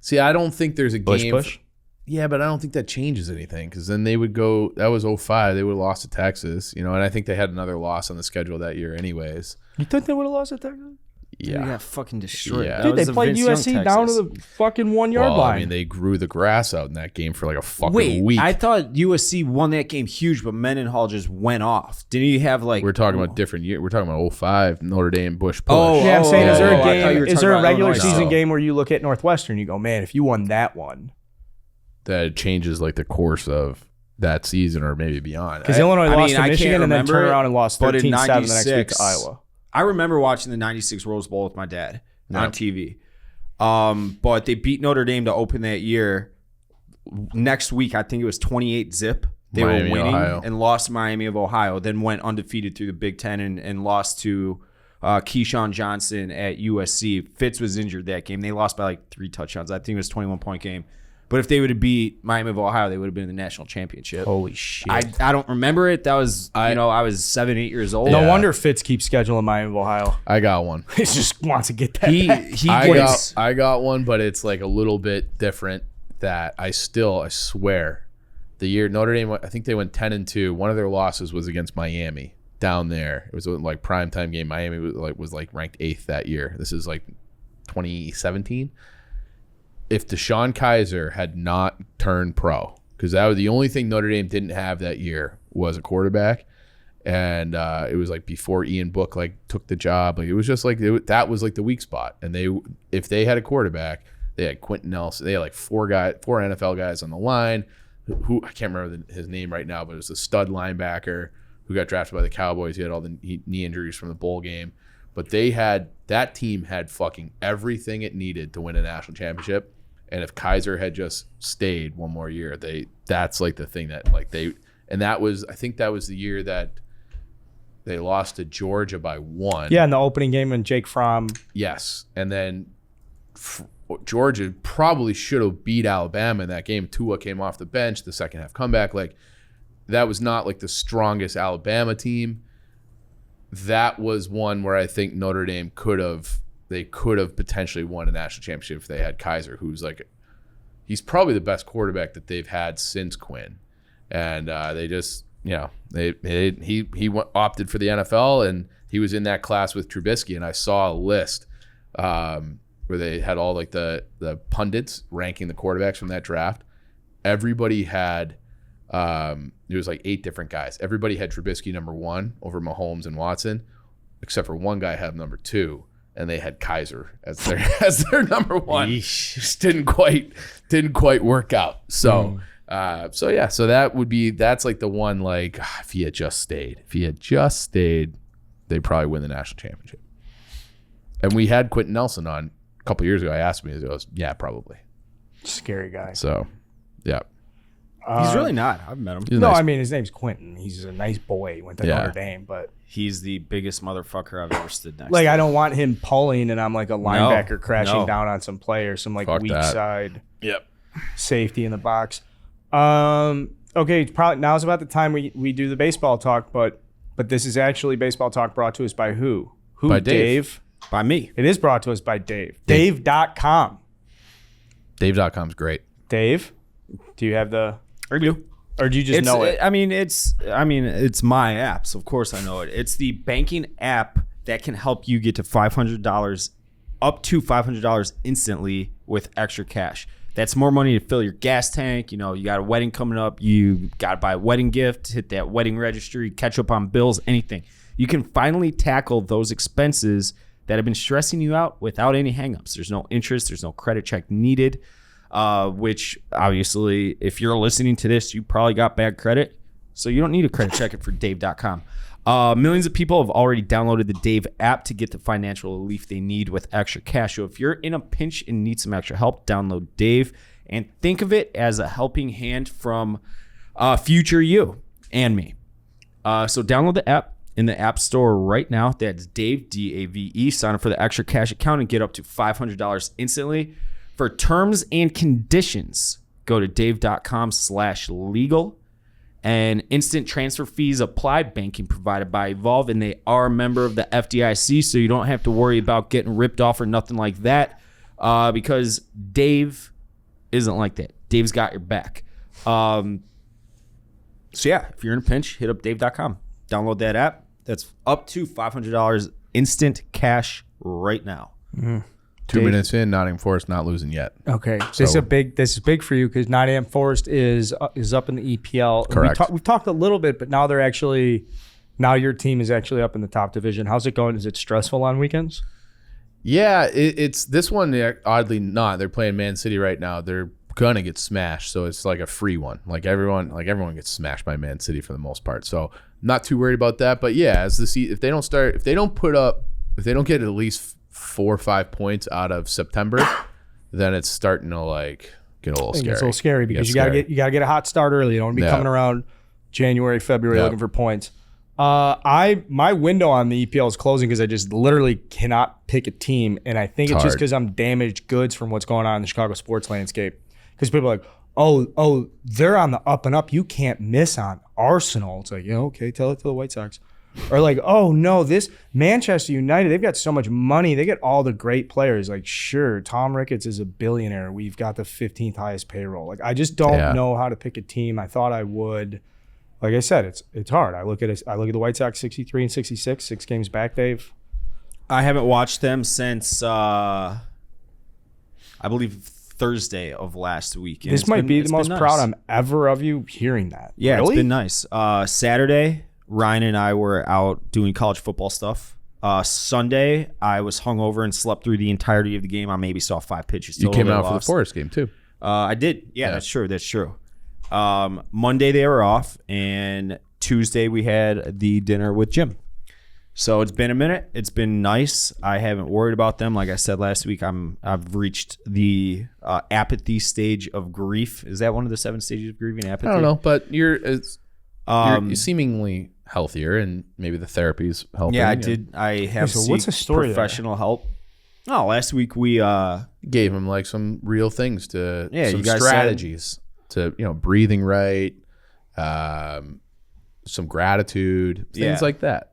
B: see, I don't think there's a game.
A: Push?
B: Yeah, but I don't think that changes anything because then they would go, that was 05, they would have lost to Texas, and I think they had another loss on the schedule that year anyways.
A: You think they would have lost to Texas?
C: Dude, we got fucking destroyed.
B: Yeah.
A: Dude, they played USC down to the fucking 1 yard line.
B: I mean, they grew the grass out in that game for like a fucking
C: Wait,
B: week.
C: I thought USC won that game huge, but Mendenhall just went off. Didn't he have like...
B: We're talking about different year. We're talking about 05, Notre Dame, Bush push.
C: Oh,
A: yeah, I'm saying, is there a
C: I thought you
A: game?
C: were
A: Is
C: talking
A: there a
C: about
A: regular
C: Illinois
A: season
C: still.
A: game where you look at Northwestern, you go, man, if you won that one,
B: That changes like the course of that season or maybe beyond.
A: because Illinois
C: I
A: lost
C: mean,
A: to
C: I can't
A: Michigan and then
C: remember
A: turned
C: it,
A: around and lost
C: but in
A: 13-7 the next week to
C: 96,
A: Iowa.
C: I remember watching the 96 Rose Bowl with my dad on
B: Yep.
C: TV. But they beat Notre Dame to open that year. Next week, I think it was 28-0. They
B: Miami,
C: were winning
B: Ohio.
C: and lost to Miami of Ohio, then went undefeated through the Big Ten and lost to Keyshawn Johnson at USC. Fitz was injured that game. They lost by like 3 touchdowns. I think it was a 21-point game. But if they would have beat Miami of Ohio, they would have been in the national championship.
A: Holy shit.
C: I don't remember it. That was, I was 7, 8 years old.
A: No
B: Yeah.
A: wonder Fitz keeps scheduling Miami of Ohio.
B: I got one.
A: He just wants to get that back.
B: I got one, but it's like a little bit different. That I swear, the year Notre Dame, I think they went 10-2. One of their losses was against Miami down there. It was like primetime game. Miami was ranked 8th that year. This is like 2017. If Deshaun Kaiser had not turned pro, because that was the only thing Notre Dame didn't have that year was a quarterback, and it was like before Ian Book took the job. Like it was just that was like the weak spot. And if they had a quarterback, they had Quentin Nelson. They had like 4 NFL guys on the line. Who I can't remember his name right now, but it was a stud linebacker who got drafted by the Cowboys. He had all the knee injuries from the bowl game, but that team had fucking everything it needed to win a national championship. And if Kaiser had just stayed one more year, that's like the thing that I think that was the year that they lost to Georgia by 1.
A: Yeah, in the opening game when Jake Fromm.
B: Yes. And then Georgia probably should have beat Alabama in that game. Tua came off the bench, the second half comeback. That was not like the strongest Alabama team. That was one where I think Notre Dame could have potentially won a national championship if they had Kaiser, who's he's probably the best quarterback that they've had since Quinn. And they just, he opted for the NFL, and he was in that class with Trubisky. And I saw a list where they had all the pundits ranking the quarterbacks from that draft. Everybody had, it was 8 different guys. Everybody had Trubisky number 1 over Mahomes and Watson, except for one guy had number 2. And they had Kaiser as their number 1. Just didn't quite work out. So that's like the one if he had just stayed, they'd probably win the national championship. And we had Quentin Nelson on a couple years ago. I asked him, he goes, yeah, probably.
A: Scary guy.
B: So, yeah.
C: He's really not. I've met him.
B: He's
A: No,
B: nice.
A: I mean, his name's Quentin. He's a nice boy. He went to Notre Dame, but
C: He's the biggest motherfucker I've ever stood next to.
A: I don't want him pulling and I'm like a linebacker crashing
C: no.
A: down on some play or some
B: Fuck
A: weak
B: that.
A: side
B: Yep.
A: safety in the box. Okay, probably now's about the time we do the baseball talk, but this is actually baseball talk brought to us by who? Who,
B: By Dave.
C: By me.
A: It is brought to us by Dave. Dave.com.
B: Dave.com's great.
A: Dave, do you have the...
C: I do.
A: Or do you just know it?
C: It's my app, so of course I know it. It's the banking app that can help you get to $500, up to $500 instantly with extra cash. That's more money to fill your gas tank. You know, you got a wedding coming up. You got to buy a wedding gift, hit that wedding registry, catch up on bills, anything. You can finally tackle those expenses that have been stressing you out without any hangups. There's no interest. There's no credit check needed, which obviously, if you're listening to this, you probably got bad credit. So you don't need a credit check for Dave.com. Millions of people have already downloaded the Dave app to get the financial relief they need with extra cash. So if you're in a pinch and need some extra help, download Dave and think of it as a helping hand from future you and me. So download the app in the App Store right now. That's Dave, D-A-V-E. Sign up for the extra cash account and get up to $500 instantly. For terms and conditions, go to dave.com/legal. And instant transfer fees apply. Banking provided by Evolve, and they are a member of the FDIC, so you don't have to worry about getting ripped off or nothing like that, because Dave isn't like that. Dave's got your back. So yeah, if you're in a pinch, hit up Dave.com. Download that app. That's up to $500 instant cash right now.
B: 2 minutes in, Nottingham Forest not losing yet.
A: Okay, this is big for you because Nottingham Forest is up in the EPL.
B: Correct.
A: We've talked a little bit, but now your team is actually up in the top division. How's it going? Is it stressful on weekends?
B: Yeah, it's this one. Oddly not. They're playing Man City right now. They're gonna get smashed, so it's like a free one. Like everyone gets smashed by Man City for the most part. So not too worried about that. But yeah, if they don't get at least 4 or 5 points out of September, then it's starting to like get a little scary.
A: It's a little scary because you gotta get a hot start early. You don't want to be coming around January, February looking for points. My window on the EPL is closing because I just literally cannot pick a team, and I think it's just because I'm damaged goods from what's going on in the Chicago sports landscape. Because people are like, oh, they're on the up and up. You can't miss on Arsenal. It's like, yeah, okay, tell it to the White Sox. Or like, oh no, this Manchester United, they've got so much money. They get all the great players. Like, sure, Tom Ricketts is a billionaire. We've got the 15th highest payroll. Like, I just don't know how to pick a team. I thought I would. Like I said, it's hard. I look at the White Sox 63 and 66, 6 games back, Dave.
C: I haven't watched them since I believe Thursday of last week.
A: This might be the most proud I'm ever of you hearing that.
C: Yeah,
A: really?
C: It's been nice. Saturday, Ryan and I were out doing college football stuff. Sunday, I was hungover and slept through the entirety of the game. I maybe saw 5 pitches.
B: You came out for the Forest game too.
C: I did. Yeah, that's true. Monday they were off, and Tuesday we had the dinner with Jim. So it's been a minute. It's been nice. I haven't worried about them. Like I said last week, I've reached the apathy stage of grief. Is that one of the 7 stages of grieving? Apathy?
B: I don't know, but you're seemingly healthier, and maybe the therapy's helping.
C: Yeah, I did. I have
A: what's the story
C: professional help. Oh, last week we
B: gave him like some real things to some
C: you guys
B: strategies to breathing right, some gratitude, things like that.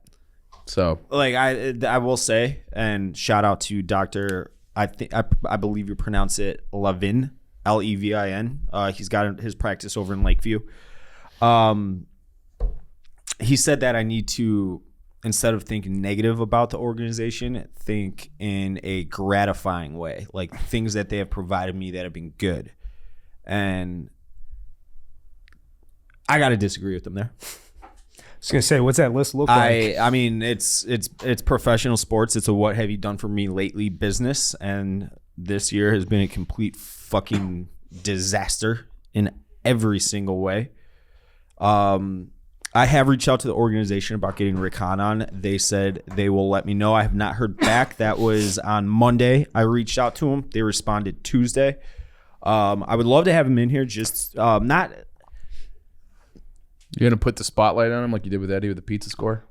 B: So
C: like I will say, and shout out to Dr. I believe you pronounce it Levin, Levin. He's got his practice over in Lakeview. He said that I need to, instead of thinking negative about the organization, think in a gratifying way, like things that they have provided me that have been good. And I got to disagree with them there.
A: I was gonna say, what's that list look like?
C: I mean, it's professional sports. It's a what have you done for me lately business, and this year has been a complete fucking disaster in every single way. I have reached out to the organization about getting Rick Hahn on. They said they will let me know. I have not heard back. That was on Monday. I reached out to them. They responded Tuesday. I would love to have him in here. Just not.
B: You're gonna put the spotlight on him like you did with Eddie with the pizza score?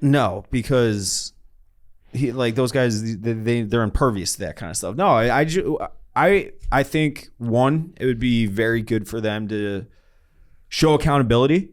C: No, because he like those guys. They're impervious to that kind of stuff. No, I think one, it would be very good for them to show accountability.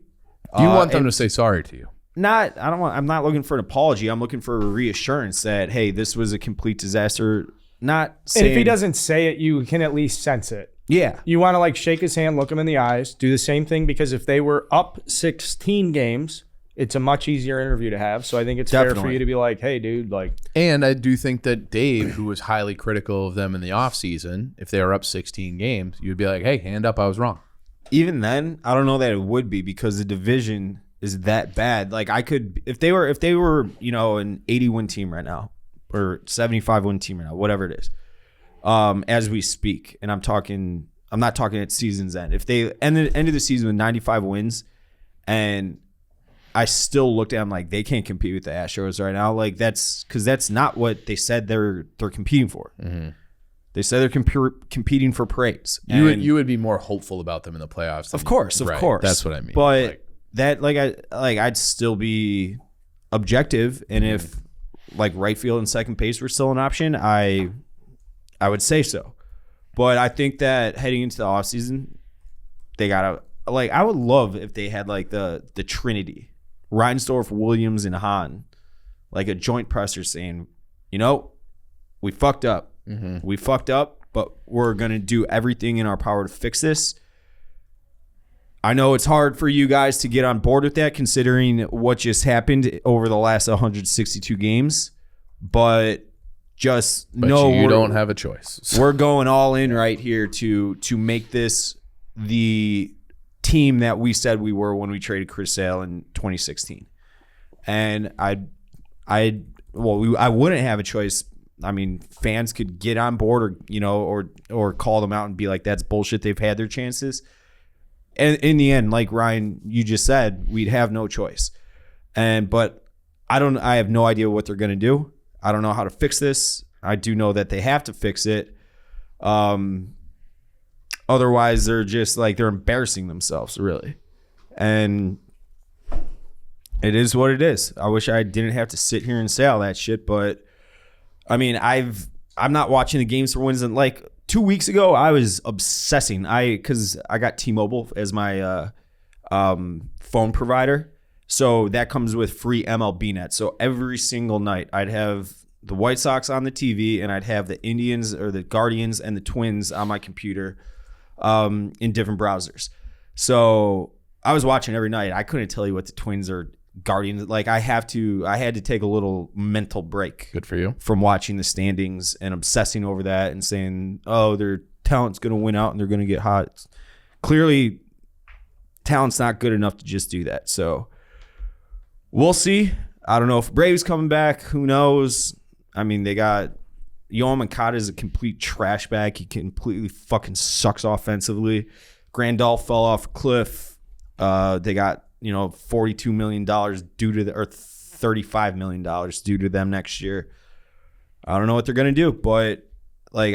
B: Do you want them to say sorry to you?
C: I'm not looking for an apology. I'm looking for a reassurance that, hey, this was a complete disaster. Not saying,
A: and if he doesn't say it, you can at least sense it.
C: Yeah.
A: You want to like shake his hand, look him in the eyes, do the same thing, because if they were up 16 games, it's a much easier interview to have. So I think it's fair for you to be like, hey, dude, like.
B: And I do think that Dave, who was highly critical of them in the offseason, if they were up 16 games, you'd be like, hey, hand up, I was wrong.
C: Even then, I don't know that it would be, because the division is that bad. Like, I could, if they were, an 80-win team right now, or 75-win team right now, whatever it is, as we speak, and I'm not talking at season's end. If they end of the season with 95 wins, and I still looked at them like they can't compete with the Astros right now, like that's because that's not what they said they're competing for. Mm-hmm. They said they're competing for praise.
B: You would be more hopeful about them in the playoffs.
C: Of course.
B: That's what I mean.
C: But I'd still be objective, and if like right field and second base were still an option, I would say so. But I think that heading into the offseason, they gotta I would love if they had like the Trinity, Reinsdorf, Williams, and Hahn, like a joint presser saying, we fucked up. Mm-hmm. We fucked up, but we're going to do everything in our power to fix this. I know it's hard for you guys to get on board with that, considering what just happened over the last 162 games, but know
B: you don't have a choice.
C: We're going all in right here to make this the team that we said we were when we traded Chris Sale in 2016. And I wouldn't have a choice. I mean, fans could get on board or call them out and be like, that's bullshit. They've had their chances. And in the end, like Ryan, you just said, we'd have no choice. But I have no idea what they're going to do. I don't know how to fix this. I do know that they have to fix it. Otherwise, they're just like, they're embarrassing themselves, really. And it is what it is. I wish I didn't have to sit here and say all that shit, but I mean, I'm not watching the games for wins. And like 2 weeks ago, I was obsessing. Because I got T-Mobile as my phone provider. So that comes with free MLB net. So every single night, I'd have the White Sox on the TV, and I'd have the Indians or the Guardians and the Twins on my computer in different browsers. So I was watching every night. I couldn't tell you what the Twins or Guardians, like I had to take a little mental break.
B: Good for you.
C: From watching the standings and obsessing over that and saying, oh, their talent's going to win out and they're going to get hot. Clearly, talent's not good enough to just do that. So we'll see. I don't know if Braves coming back. Who knows? I mean, they got Yoel Moncada is a complete trash bag. He completely fucking sucks offensively. Grandal fell off a cliff. They got $42 million due to or $35 million due to them next year. I don't know what they're gonna do, but like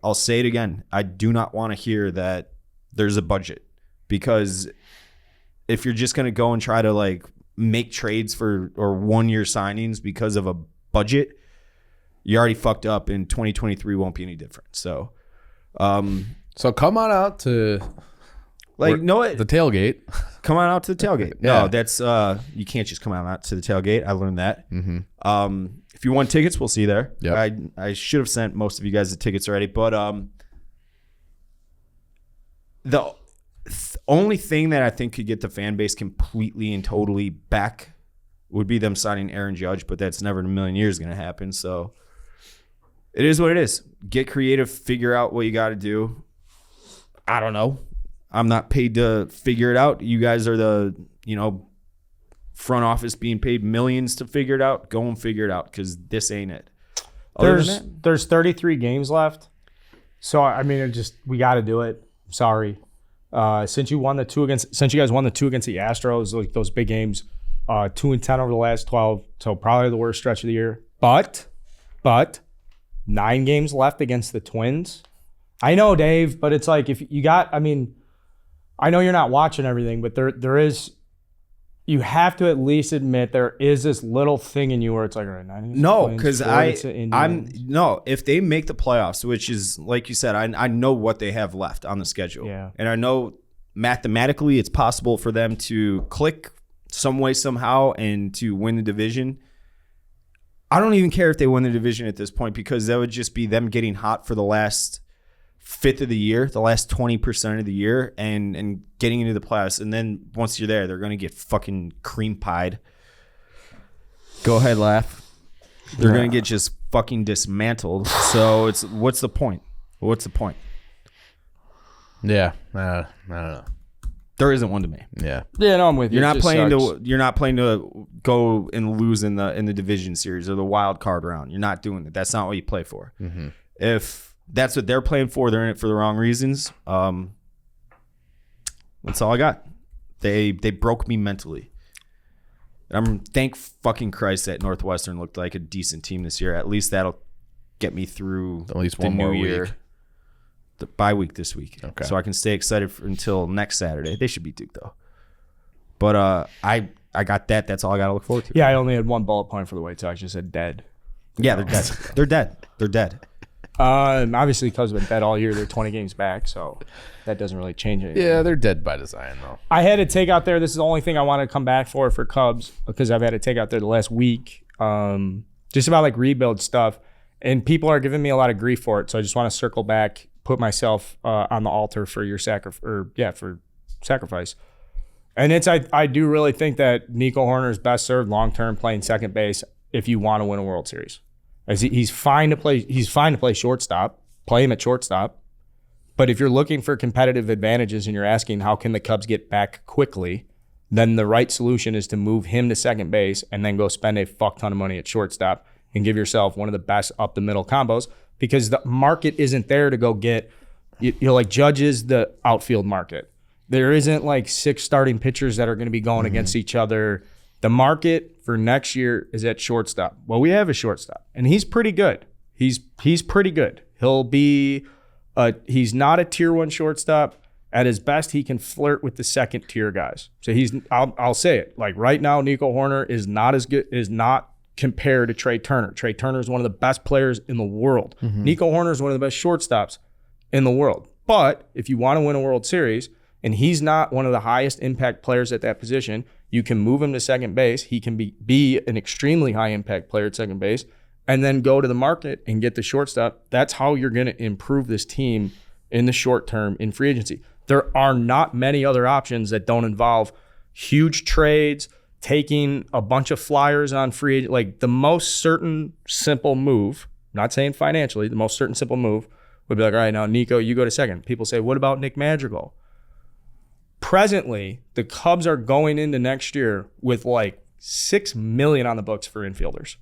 C: I'll say it again. I do not want to hear that there's a budget, because if you're just gonna go and try to like make trades for or 1 year signings because of a budget, you already fucked up, and 2023 won't be any different. So
B: come on out to the tailgate.
C: Come on out to the tailgate.
B: Yeah.
C: No, that's you can't just come on out to the tailgate. I learned that.
B: Mm-hmm.
C: If you want tickets, we'll see you there.
B: Yep.
C: I should have sent most of you guys the tickets already, but the only thing that I think could get the fan base completely and totally back would be them signing Aaron Judge, but that's never in a million years going to happen. So it is what it is. Get creative, figure out what you got to do. I don't know. I'm not paid to figure it out. You guys are the, front office being paid millions to figure it out. Go and figure it out, because this ain't it.
A: There's 33 games left. So, I mean, we got to do it. Sorry. Since you guys won the two against the Astros, like those big games, 2-10 over the last 12. So probably the worst stretch of the year. But 9 games left against the Twins. I know, Dave, but it's like if you got, I know you're not watching everything, but there is, you have to at least admit there is this little thing in you where it's like, all right, 9
C: no, because if they make the playoffs, which is like you said, I know what they have left on the schedule,
A: yeah,
C: and I know mathematically it's possible for them to click some way, somehow, and to win the division. I don't even care if they win the division at this point, because that would just be them getting hot for the last fifth of the year, the last 20% of the year, and getting into the playoffs. And then once you're there, they're going to get fucking cream pied. Go ahead, laugh. They're going to get just fucking dismantled. So what's the point? What's the point?
B: Yeah, I don't know.
C: There isn't one to me.
B: Yeah.
A: Yeah, no, I'm with you.
C: You're not playing to go and lose in the division series or the wild card round. You're not doing it. That's not what you play for. Mm-hmm. If that's what they're playing for, they're in it for the wrong reasons. That's all I got. They broke me mentally. And I'm thank fucking Christ that Northwestern looked like a decent team this year. At least that'll get me through
B: at least
C: the
B: one more
C: new year.
B: week.
C: The bye week this week.
B: Okay.
C: So I can stay excited until next Saturday. They should beat Duke though. But I got that. That's all I got to look forward to.
A: Yeah, I only had one bullet point for the White Sox. I just said dead.
C: Yeah, they're dead. They're dead. They're dead.
A: Obviously, because they've been dead all year, they're 20 games back, so that doesn't really change anything.
B: Yeah, they're dead by design, though.
A: I had to take out there. This is the only thing I want to come back for Cubs, because I've had to take out there the last week, just about like rebuild stuff, and people are giving me a lot of grief for it. So I just want to circle back, put myself on the altar for your for sacrifice. And I do really think that Nico Horner is best served long term playing second base if you want to win a World Series. As he's fine to play. He's fine to play shortstop. Play him at shortstop. But if you're looking for competitive advantages and you're asking how can the Cubs get back quickly, then the right solution is to move him to second base and then go spend a fuck ton of money at shortstop and give yourself one of the best up the middle combos, because the market isn't there to go get. Like Judge is the outfield market. There isn't like 6 starting pitchers that are going to be going against each other. The market for next year is at shortstop. Well, we have a shortstop, and he's pretty good. He's pretty good. He'll be he's not a tier 1 shortstop. At his best, he can flirt with the second tier guys. So I'll say it. Like right now, Nico Horner is not compared to Trey Turner. Trey Turner is one of the best players in the world. Nico Horner is one of the best shortstops in the world. But if you want to win a World Series, and he's not one of the highest impact players at that position, you can move him to second base. He can be an extremely high impact player at second base, and then go to the market and get the shortstop. That's how you're going to improve this team in the short term in free agency. There are not many other options that don't involve huge trades, taking a bunch of flyers on free agent. Like the most certain simple move, not saying financially, the most certain simple move would be like, all right, now Nico, you go to second. People say, what about Nick Madrigal? Presently, the Cubs are going into next year with like $6 million on the books for infielders.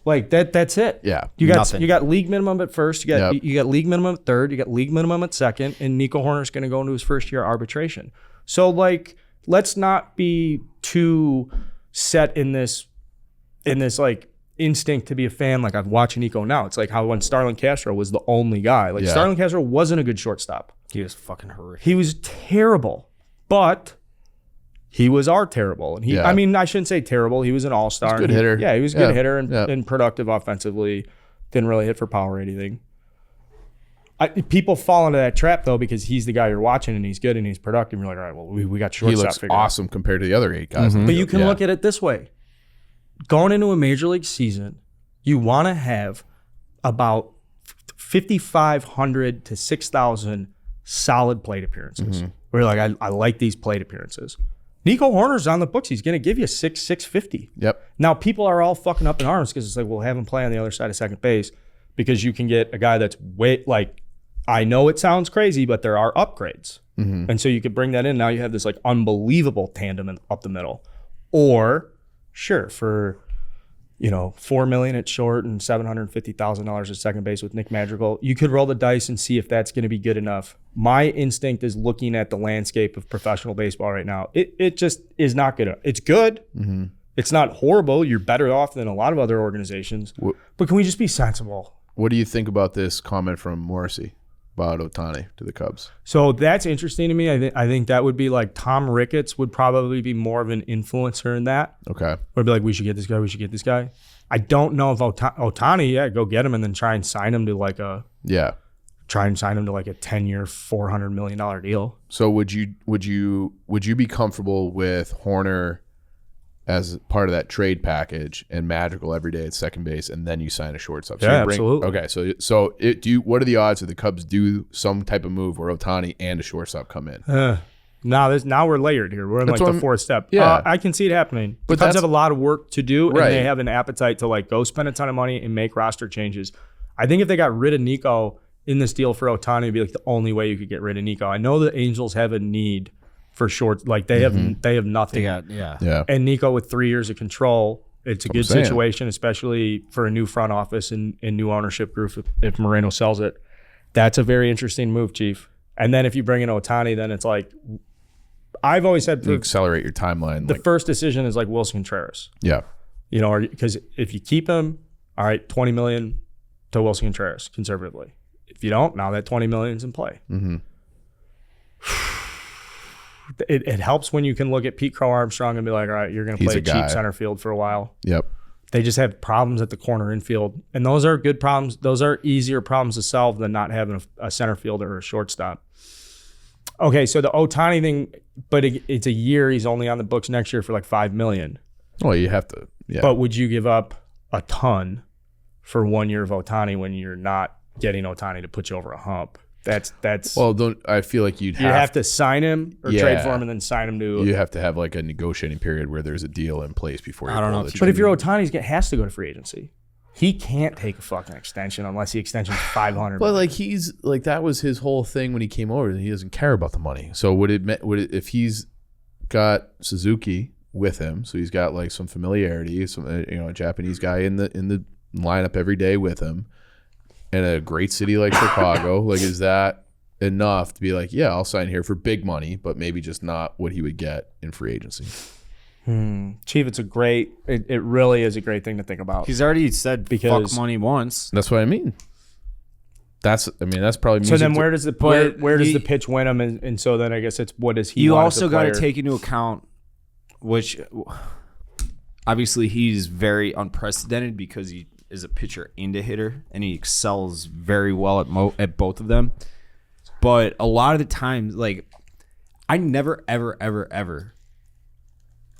A: Like that's it.
B: Yeah.
A: You got league minimum at first, you got league minimum at third, you got league minimum at second, and Nico Horner's going to go into his first year arbitration. So like, let's not be too set in this like instinct to be a fan. Like I've watched Nico now. It's like how when Starlin Castro was the only guy. Like Starlin Castro wasn't a good shortstop.
C: He was fucking horrific.
A: He was terrible, but he was terrible. And I mean, I shouldn't say terrible. He was an all-star.
B: Good hitter.
A: Yeah, he was a good hitter and productive offensively. Didn't really hit for power or anything. People fall into that trap, though, because he's the guy you're watching and he's good and he's productive. You're like, all right, well, we got shortstop.
B: He looks awesome compared to the other 8 guys.
A: But you can look at it this way. Going into a major league season, you want to have about 5,500 to 6,000 solid plate appearances. Where you're like, I like these plate appearances. Nico Horner's on the books. He's going to give you 650.
B: Yep.
A: Now, people are all fucking up in arms because it's like, well, have him play on the other side of second base because you can get a guy that's I know it sounds crazy, but there are upgrades. And so you could bring that in. Now you have this like unbelievable tandem up the middle. Or, sure, for $4 million at short and $750,000 at second base with Nick Madrigal, you could roll the dice and see if that's going to be good enough. My instinct is looking at the landscape of professional baseball right now. It just is not good. It's good. It's not horrible. You're better off than a lot of other organizations. But can we just be sensible?
B: What do you think about this comment from Morrissey about Ohtani to the Cubs?
A: So that's interesting to me. I think that would be like Tom Ricketts would probably be more of an influencer in that. Okay. Would be like, we should get this guy. We should get this guy. I don't know if Ohtani, go get him and then try and sign him to like try and sign him to like a 10-year, $400 million deal.
B: So would you be comfortable with Horner as part of that trade package and Magical every day at second base, and then you sign a shortstop? So
A: Yeah, absolutely.
B: Okay, so what are the odds that the Cubs do some type of move where Ohtani and a shortstop come in?
A: Now we're layered here. We're in
B: That's
A: like
B: what
A: the fourth step.
B: Yeah.
A: I can see it happening.
B: But
A: The Cubs
B: that's-
A: have a lot of work to do, and
B: Right.
A: they have an appetite to like go spend a ton of money and make roster changes. I think if they got rid of Nico in this deal for Ohtani, it'd be like the only way you could get rid of Nico. I know the Angels have a need for short, like they have nothing.
B: Yeah.
A: And Nico with 3 years of control, it's a good
B: saying.
A: situation, especially for a new front office and new ownership group if Moreno sells it. That's a very interesting move, Chief. And then if you bring in Ohtani, then it's like, I've always said
B: You accelerate your timeline.
A: the first decision is like Wilson Contreras.
B: Yeah.
A: You know, because if you keep him, all right, $20 million to Wilson Contreras conservatively. If you don't, now that $20 million is in play.
B: Mm-hmm.
A: It helps when you can look at Pete Crow Armstrong and be like, all right, you're going to
B: He's
A: play
B: a
A: cheap
B: guy.
A: center field for a while.
B: Yep.
A: They just have problems at the corner infield. And those are good problems. Those are easier problems to solve than not having a center fielder or a shortstop. Okay, so the Ohtani thing, but it's a year. He's only on the books next year for like $5 million.
B: Well, you have to. Yeah.
A: But would you give up a ton for 1 year of Ohtani when you're not getting Ohtani to put you over a hump? That's
B: Well, I feel like
A: you have to sign him or trade
B: Yeah.
A: for him and then sign him to.
B: You have to have like a negotiating period where there's a deal in place before you.
C: I don't know
B: pull
C: if
B: the
A: But if
B: trigger.
A: you're Ohtani, he has to go to free agency. He can't take a fucking extension unless the extension's $500.
B: But like he's like that was his whole thing when he came over. He doesn't care about the money. So would it if he's got Suzuki with him, so he's got like some familiarity, some a Japanese guy in the lineup every day with him, in a great city like Chicago, like is that enough to be like, yeah, I'll sign here for big money, but maybe just not what he would get in free agency?
A: Chief, it really is a great thing to think about.
C: He's already said
A: Because-
C: fuck money once.
B: That's what I mean. That's probably
A: So then
B: music
A: where does the where does
C: you-
A: the pitch win him? And so then I guess it's what does he
C: You
A: want as a
C: also got to
A: player?
C: take into account, which obviously he's very unprecedented because he is a pitcher and a hitter, and he excels very well at both of them. But a lot of the times, like, I never, ever, ever, ever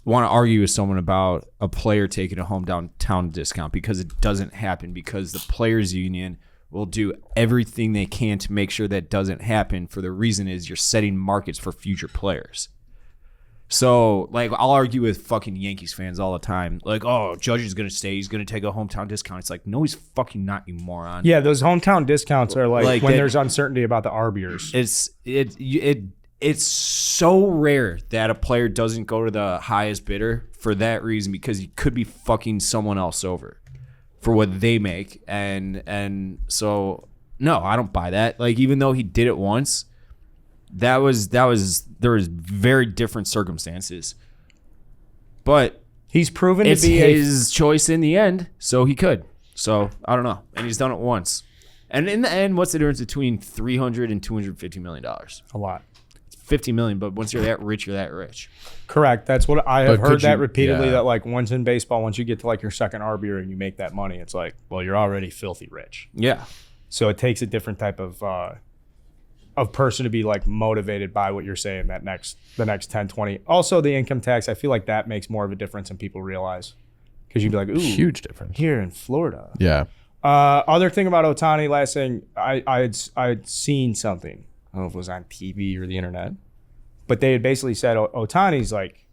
C: want to argue with someone about a player taking a hometown discount, because it doesn't happen, because the players union will do everything they can to make sure that doesn't happen, for the reason is you're setting markets for future players. So, like, I'll argue with fucking Yankees fans all the time. Like, oh, Judge is going to stay. He's going to take a hometown discount. It's like, no, he's fucking not, you moron.
A: Yeah, those hometown discounts are like when
C: that-
A: there's uncertainty about the RBers.
C: It's so rare that a player doesn't go to the highest bidder for that reason, because he could be fucking someone else over for what they make. And so, no, I don't buy that. Like, even though he did it once, there was very different circumstances. But
A: He's proven
C: it's
A: to be
C: his choice in the end, so he could. So, I don't know. And he's done it once. And in the end, what's the difference between $300 and $250 million?
A: a lot.
C: $50 million, but once you're that rich, you're that rich.
A: Correct. That's what I have
B: But could
A: heard that
B: you-
A: repeatedly.
B: yeah.
A: That like once in baseball, once you get to like your second RBer and you make that money, it's like, well, you're already filthy rich.
C: Yeah.
A: So it takes a different type of person to be like motivated by what you're saying the next 10, 20. Also, the income tax, I feel like that makes more of a difference than people realize. Because you'd be like, ooh,
B: huge difference.
A: here in Florida.
B: Yeah.
A: Other thing about Ohtani, last thing, I'd seen something. I don't know if it was on TV or the internet, but they had basically said Ohtani's like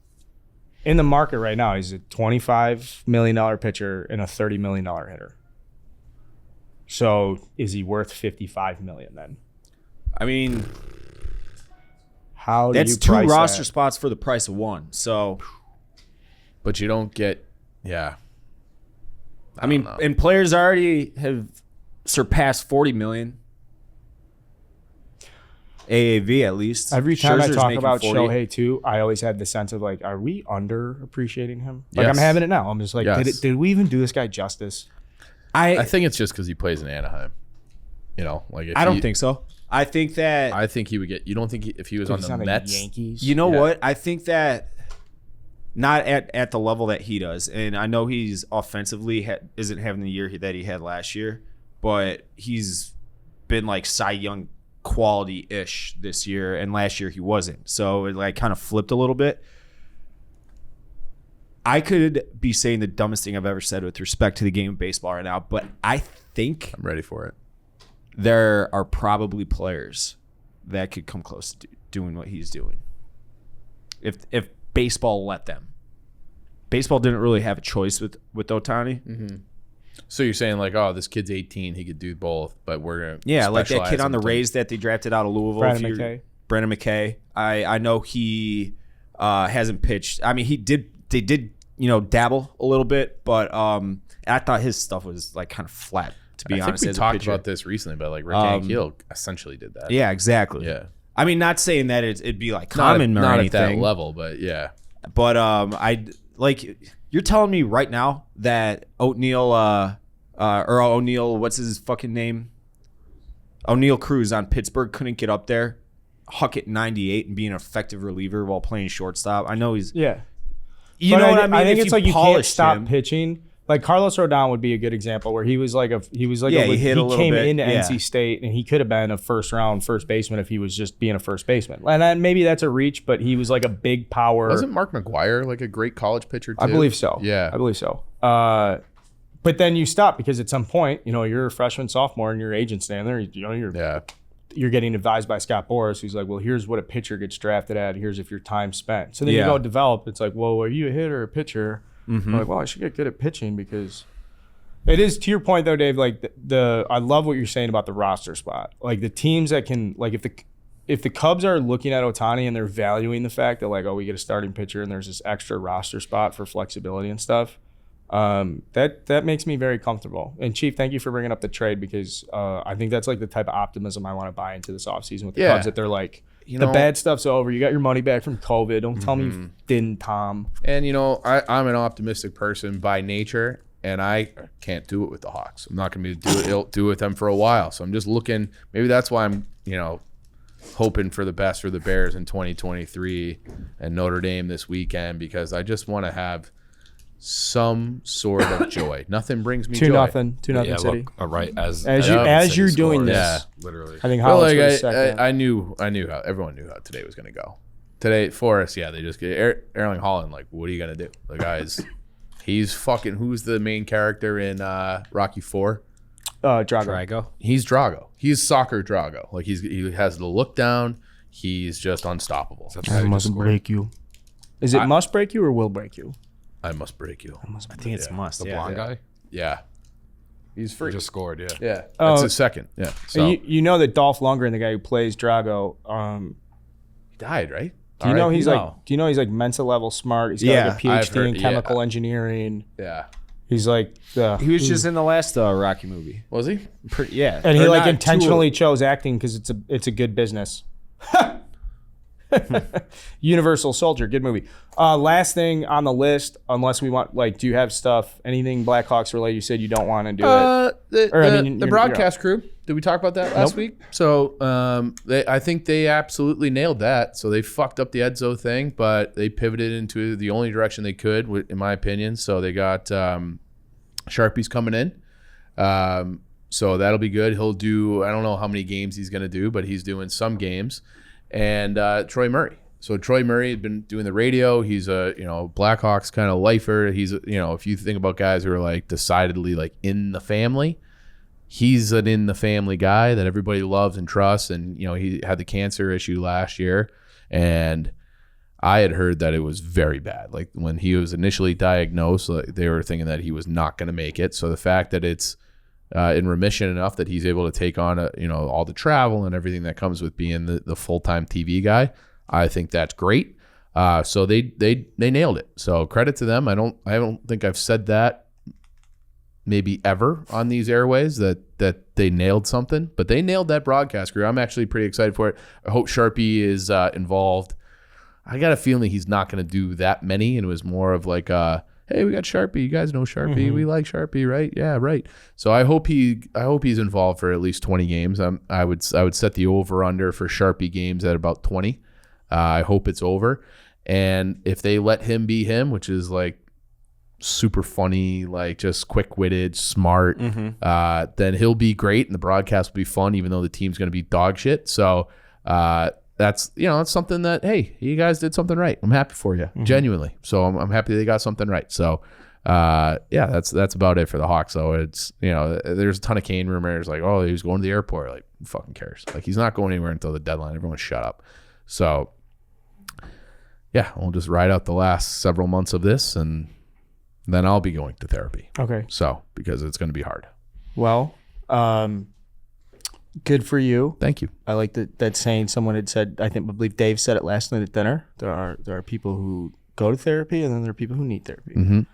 A: in the market right now. He's a $25 million pitcher and a $30 million hitter. So is he worth $55 million then?
C: I mean,
A: How do
C: that's
A: you
C: two
A: price
C: roster
A: that?
C: spots for the price of one. So,
B: But you don't get, yeah.
C: I mean, and players already have surpassed 40 million. AAV at least.
A: Every time
C: Scherzer's
A: I talk
C: making
A: about
C: 40.
A: Shohei too, I always had the sense of like, are we underappreciating him? Like
B: Yes.
A: I'm having it now. I'm just like,
B: Yes.
A: did we even do this guy justice?
B: I think it's just because he plays in Anaheim. You know, like if
C: I don't
B: he-
C: think so. I think that
B: I think he would get. You don't think if he was on
A: He's
B: the
A: on the
B: Mets?
A: Yankees.
C: you know
B: Yeah.
C: what? I think that not at the level that he does, and I know he's offensively isn't having the year that he had last year, but he's been like Cy Young quality-ish this year, and last year he wasn't. So it like kind of flipped a little bit. I could be saying the dumbest thing I've ever said with respect to the game of baseball right now, but I think
B: I'm ready for it.
C: there are probably players that could come close to doing what he's doing. If baseball let them. Baseball didn't really have a choice with Ohtani.
B: Mm-hmm. So you're saying like, oh, this kid's 18, he could do both, but we're gonna
C: like that
B: specialize
C: kid on the
B: him to-
C: Rays that they drafted out of Louisville. Brandon McKay. I know he hasn't pitched. I mean, they did dabble a little bit, but I thought his stuff was like kind of flat, to be honest.
B: I think we
C: as a
B: talked
C: pitcher.
B: about this recently, but like Rick Ankiel essentially did that.
C: Yeah, exactly.
B: Yeah.
C: I mean, not saying that it'd be like common or
B: not
C: anything.
B: at that level, but yeah.
C: But I like you're telling me right now that O'Neal, what's his fucking name? O'Neal Cruz on Pittsburgh couldn't get up there, huck it 98 and be an effective reliever while playing shortstop. I know he's
A: Yeah.
C: You know what I mean?
A: I think
C: If
A: it's like you can't
C: polished
A: stop
C: him-
A: pitching. Like Carlos Rodon would be a good example where he was like
C: he hit a little
A: came
C: bit,
A: into
C: yeah.
A: NC State and he could have been a first round first baseman if he was just being a first baseman. And then maybe that's a reach, but he was like a big power.
B: Wasn't Mark McGwire like a great college pitcher too?
A: I believe so.
B: Yeah.
A: I believe so. But then you stop because at some point, you're a freshman, sophomore, and your agent's standing there. You're getting advised by Scott Boras, who's like, well, here's what a pitcher gets drafted at. Here's if your time spent. So then you go develop. It's like, well, are you a hitter or a pitcher? I'm like, well, I should get good at pitching because it is, to your point though, Dave, like I love what you're saying about the roster spot. Like the teams that can, like if the Cubs are looking at Ohtani and they're valuing the fact that like, oh, we get a starting pitcher and there's this extra roster spot for flexibility and stuff, that makes me very comfortable. And Chief, thank you for bringing up the trade because I think that's like the type of optimism I want to buy into this offseason with the Cubs, that they're like, the bad stuff's over. You got your money back from COVID. Don't tell me you didn't, Tom.
B: And I'm an optimistic person by nature, and I can't do it with the Hawks. I'm not going to do it with them for a while. So I'm just looking. Maybe that's why I'm hoping for the best for the Bears in 2023 and Notre Dame this weekend, because I just want to have some sort of joy. Nothing brings me joy.
A: 2-0 City.
D: Look, right as
A: you're doing this,
B: Yeah.
D: literally.
A: I think Holland's for a second.
B: I knew how everyone knew how today was going to go. Today for us, they just get Erling Haaland. Like, what are you going to do? The guy's he's fucking. Who's the main character in Rocky IV?
A: Drago.
B: He's Drago. He's soccer Drago. Like he has the look down. He's just unstoppable.
A: I must break you. Is it must break you or will break you?
B: I must break you.
C: I think it's must.
D: The blonde guy?
B: Yeah. He's free.
D: He just scored, yeah.
B: Yeah. That's his second. Yeah. So
A: You know that Dolph Lundgren, the guy who plays Drago,
B: he died, right?
A: do you know he's like mental level smart? He's got like a
B: I've
A: PhD
B: heard-
A: in chemical engineering.
B: Yeah.
A: He's like
C: He was just in the last Rocky movie.
B: Was he?
A: and he
C: Or
A: like
C: not,
A: intentionally chose acting because it's a good business. Universal Soldier, good movie. Last thing on the list, unless we want, like, do you have stuff, anything Blackhawks related? You said you don't want to do it.
B: The broadcast crew. Did we talk about that last week? So I think they absolutely nailed that. So they fucked up the Edzo thing, but they pivoted into the only direction they could, in my opinion. So they got Sharpie's coming in. So that'll be good. He'll do, I don't know how many games he's going to do, but he's doing some games. And Troy Murray. So Troy Murray had been doing the radio. He's a Blackhawks kind of lifer. He's if you think about guys who are like decidedly like in the family, he's an in the family guy that everybody loves and trusts. And he had the cancer issue last year, and I had heard that it was very bad. Like when he was initially diagnosed, they were thinking that he was not going to make it. So the fact that it's in remission enough that he's able to take on all the travel and everything that comes with being the full-time TV guy, I think that's great. So they nailed it. So credit to them. I don't think I've said that maybe ever on these airways that they nailed something, but they nailed that broadcast crew. I'm actually pretty excited for it. I hope Sharpie is involved. I got a feeling he's not going to do that many, and it was more of like hey, we got Sharpie. You guys know Sharpie. Mm-hmm. We like Sharpie, right? Yeah, right. So I hope he's involved for at least 20 games. I would set the over under for Sharpie games at about 20. I hope it's over. And if they let him be him, which is like super funny, like just quick-witted, smart, then he'll be great and the broadcast will be fun, even though the team's going to be dog shit. So that's it's something that, hey, you guys did something right. I'm happy for you, genuinely. So I'm happy they got something right. So that's about it for the Hawks. So it's there's a ton of Kane rumors like, oh, he was going to the airport. Like, who fucking cares? Like, he's not going anywhere until the deadline. Everyone shut up. So yeah, we'll just ride out the last several months of this, and then I'll be going to therapy.
A: Okay.
B: So because it's going to be hard.
A: Well, good for you.
B: Thank you.
A: I like that saying. Someone had said, I believe Dave said it last night at dinner. There are people who go to therapy, and then there are people who need therapy.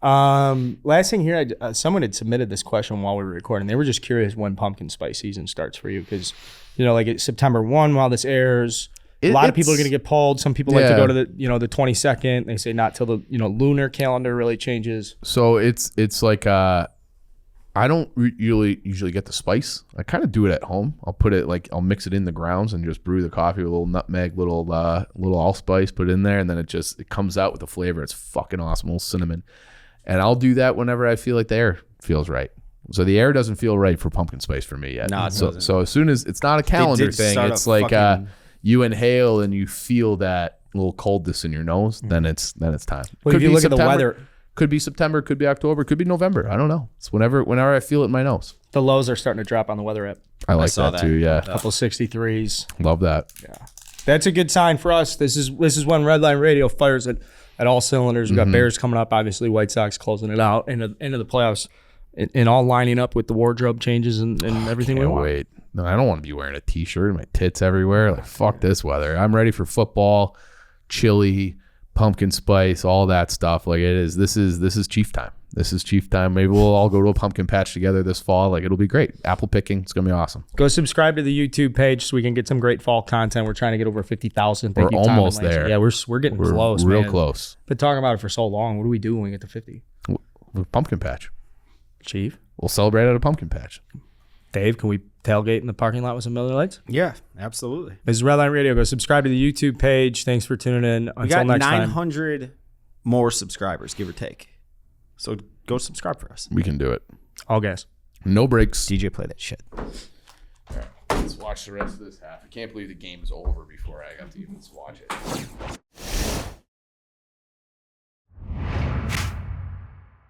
A: Last thing here, someone had submitted this question while we were recording. They were just curious when pumpkin spice season starts for you, because like it's September 1 while this airs. A lot of people are going to get pulled. Some people like to go to the the 22nd. They say not till the lunar calendar really changes.
B: So it's like I don't usually get the spice. I kind of do it at home. I'll put it I'll mix it in the grounds and just brew the coffee with a little nutmeg, little allspice, put it in there, and then it comes out with the flavor. It's fucking awesome, a little cinnamon. And I'll do that whenever I feel like the air feels right. So the air doesn't feel right for pumpkin spice for me yet.
C: No, it doesn't.
B: So as soon as it's not a calendar thing, it's like you inhale and you feel that little coldness in your nose, then it's time.
A: Well, if you look at the weather,
B: could be September, could be October, could be November. I don't know. It's whenever I feel it in my nose.
A: The lows are starting to drop on the weather app.
B: I like that too. Yeah,
A: a couple 63s.
B: Love that.
A: Yeah, that's a good sign for us. This is when Red Line Radio fires at all cylinders. We got Bears coming up, obviously White Sox closing it out into the playoffs, and all lining up with the wardrobe changes and everything we want.
B: Wait. No, I don't want to be wearing a t-shirt and my tits everywhere. Like, fuck this weather. I'm ready for football, chili, pumpkin spice, all that stuff. Like, it is. This is Chief time. This is Chief time. Maybe we'll all go to a pumpkin patch together this fall. Like, it'll be great. Apple picking. It's gonna be awesome.
A: Go subscribe to the YouTube page so we can get some great fall content. We're trying to get over 50,000.
B: We're almost there.
A: Yeah, we're getting close.
B: Real
A: man.
B: close.
A: Been talking about it for so long. What do we do when we get to 50?
B: Pumpkin patch.
A: Chief,
B: we'll celebrate at a pumpkin patch.
A: Dave, can we tailgate in the parking lot with some Miller Lights?
C: Yeah, absolutely.
A: This is Red Line Radio. Go subscribe to the YouTube page. Thanks for tuning in. Until next time. We got
C: 900 more subscribers, give or take. So go subscribe for us.
B: We can do it.
A: All gas.
B: No breaks.
C: DJ, play that shit.
B: All right, let's watch the rest of this half. I can't believe the game is over before I got to even watch it.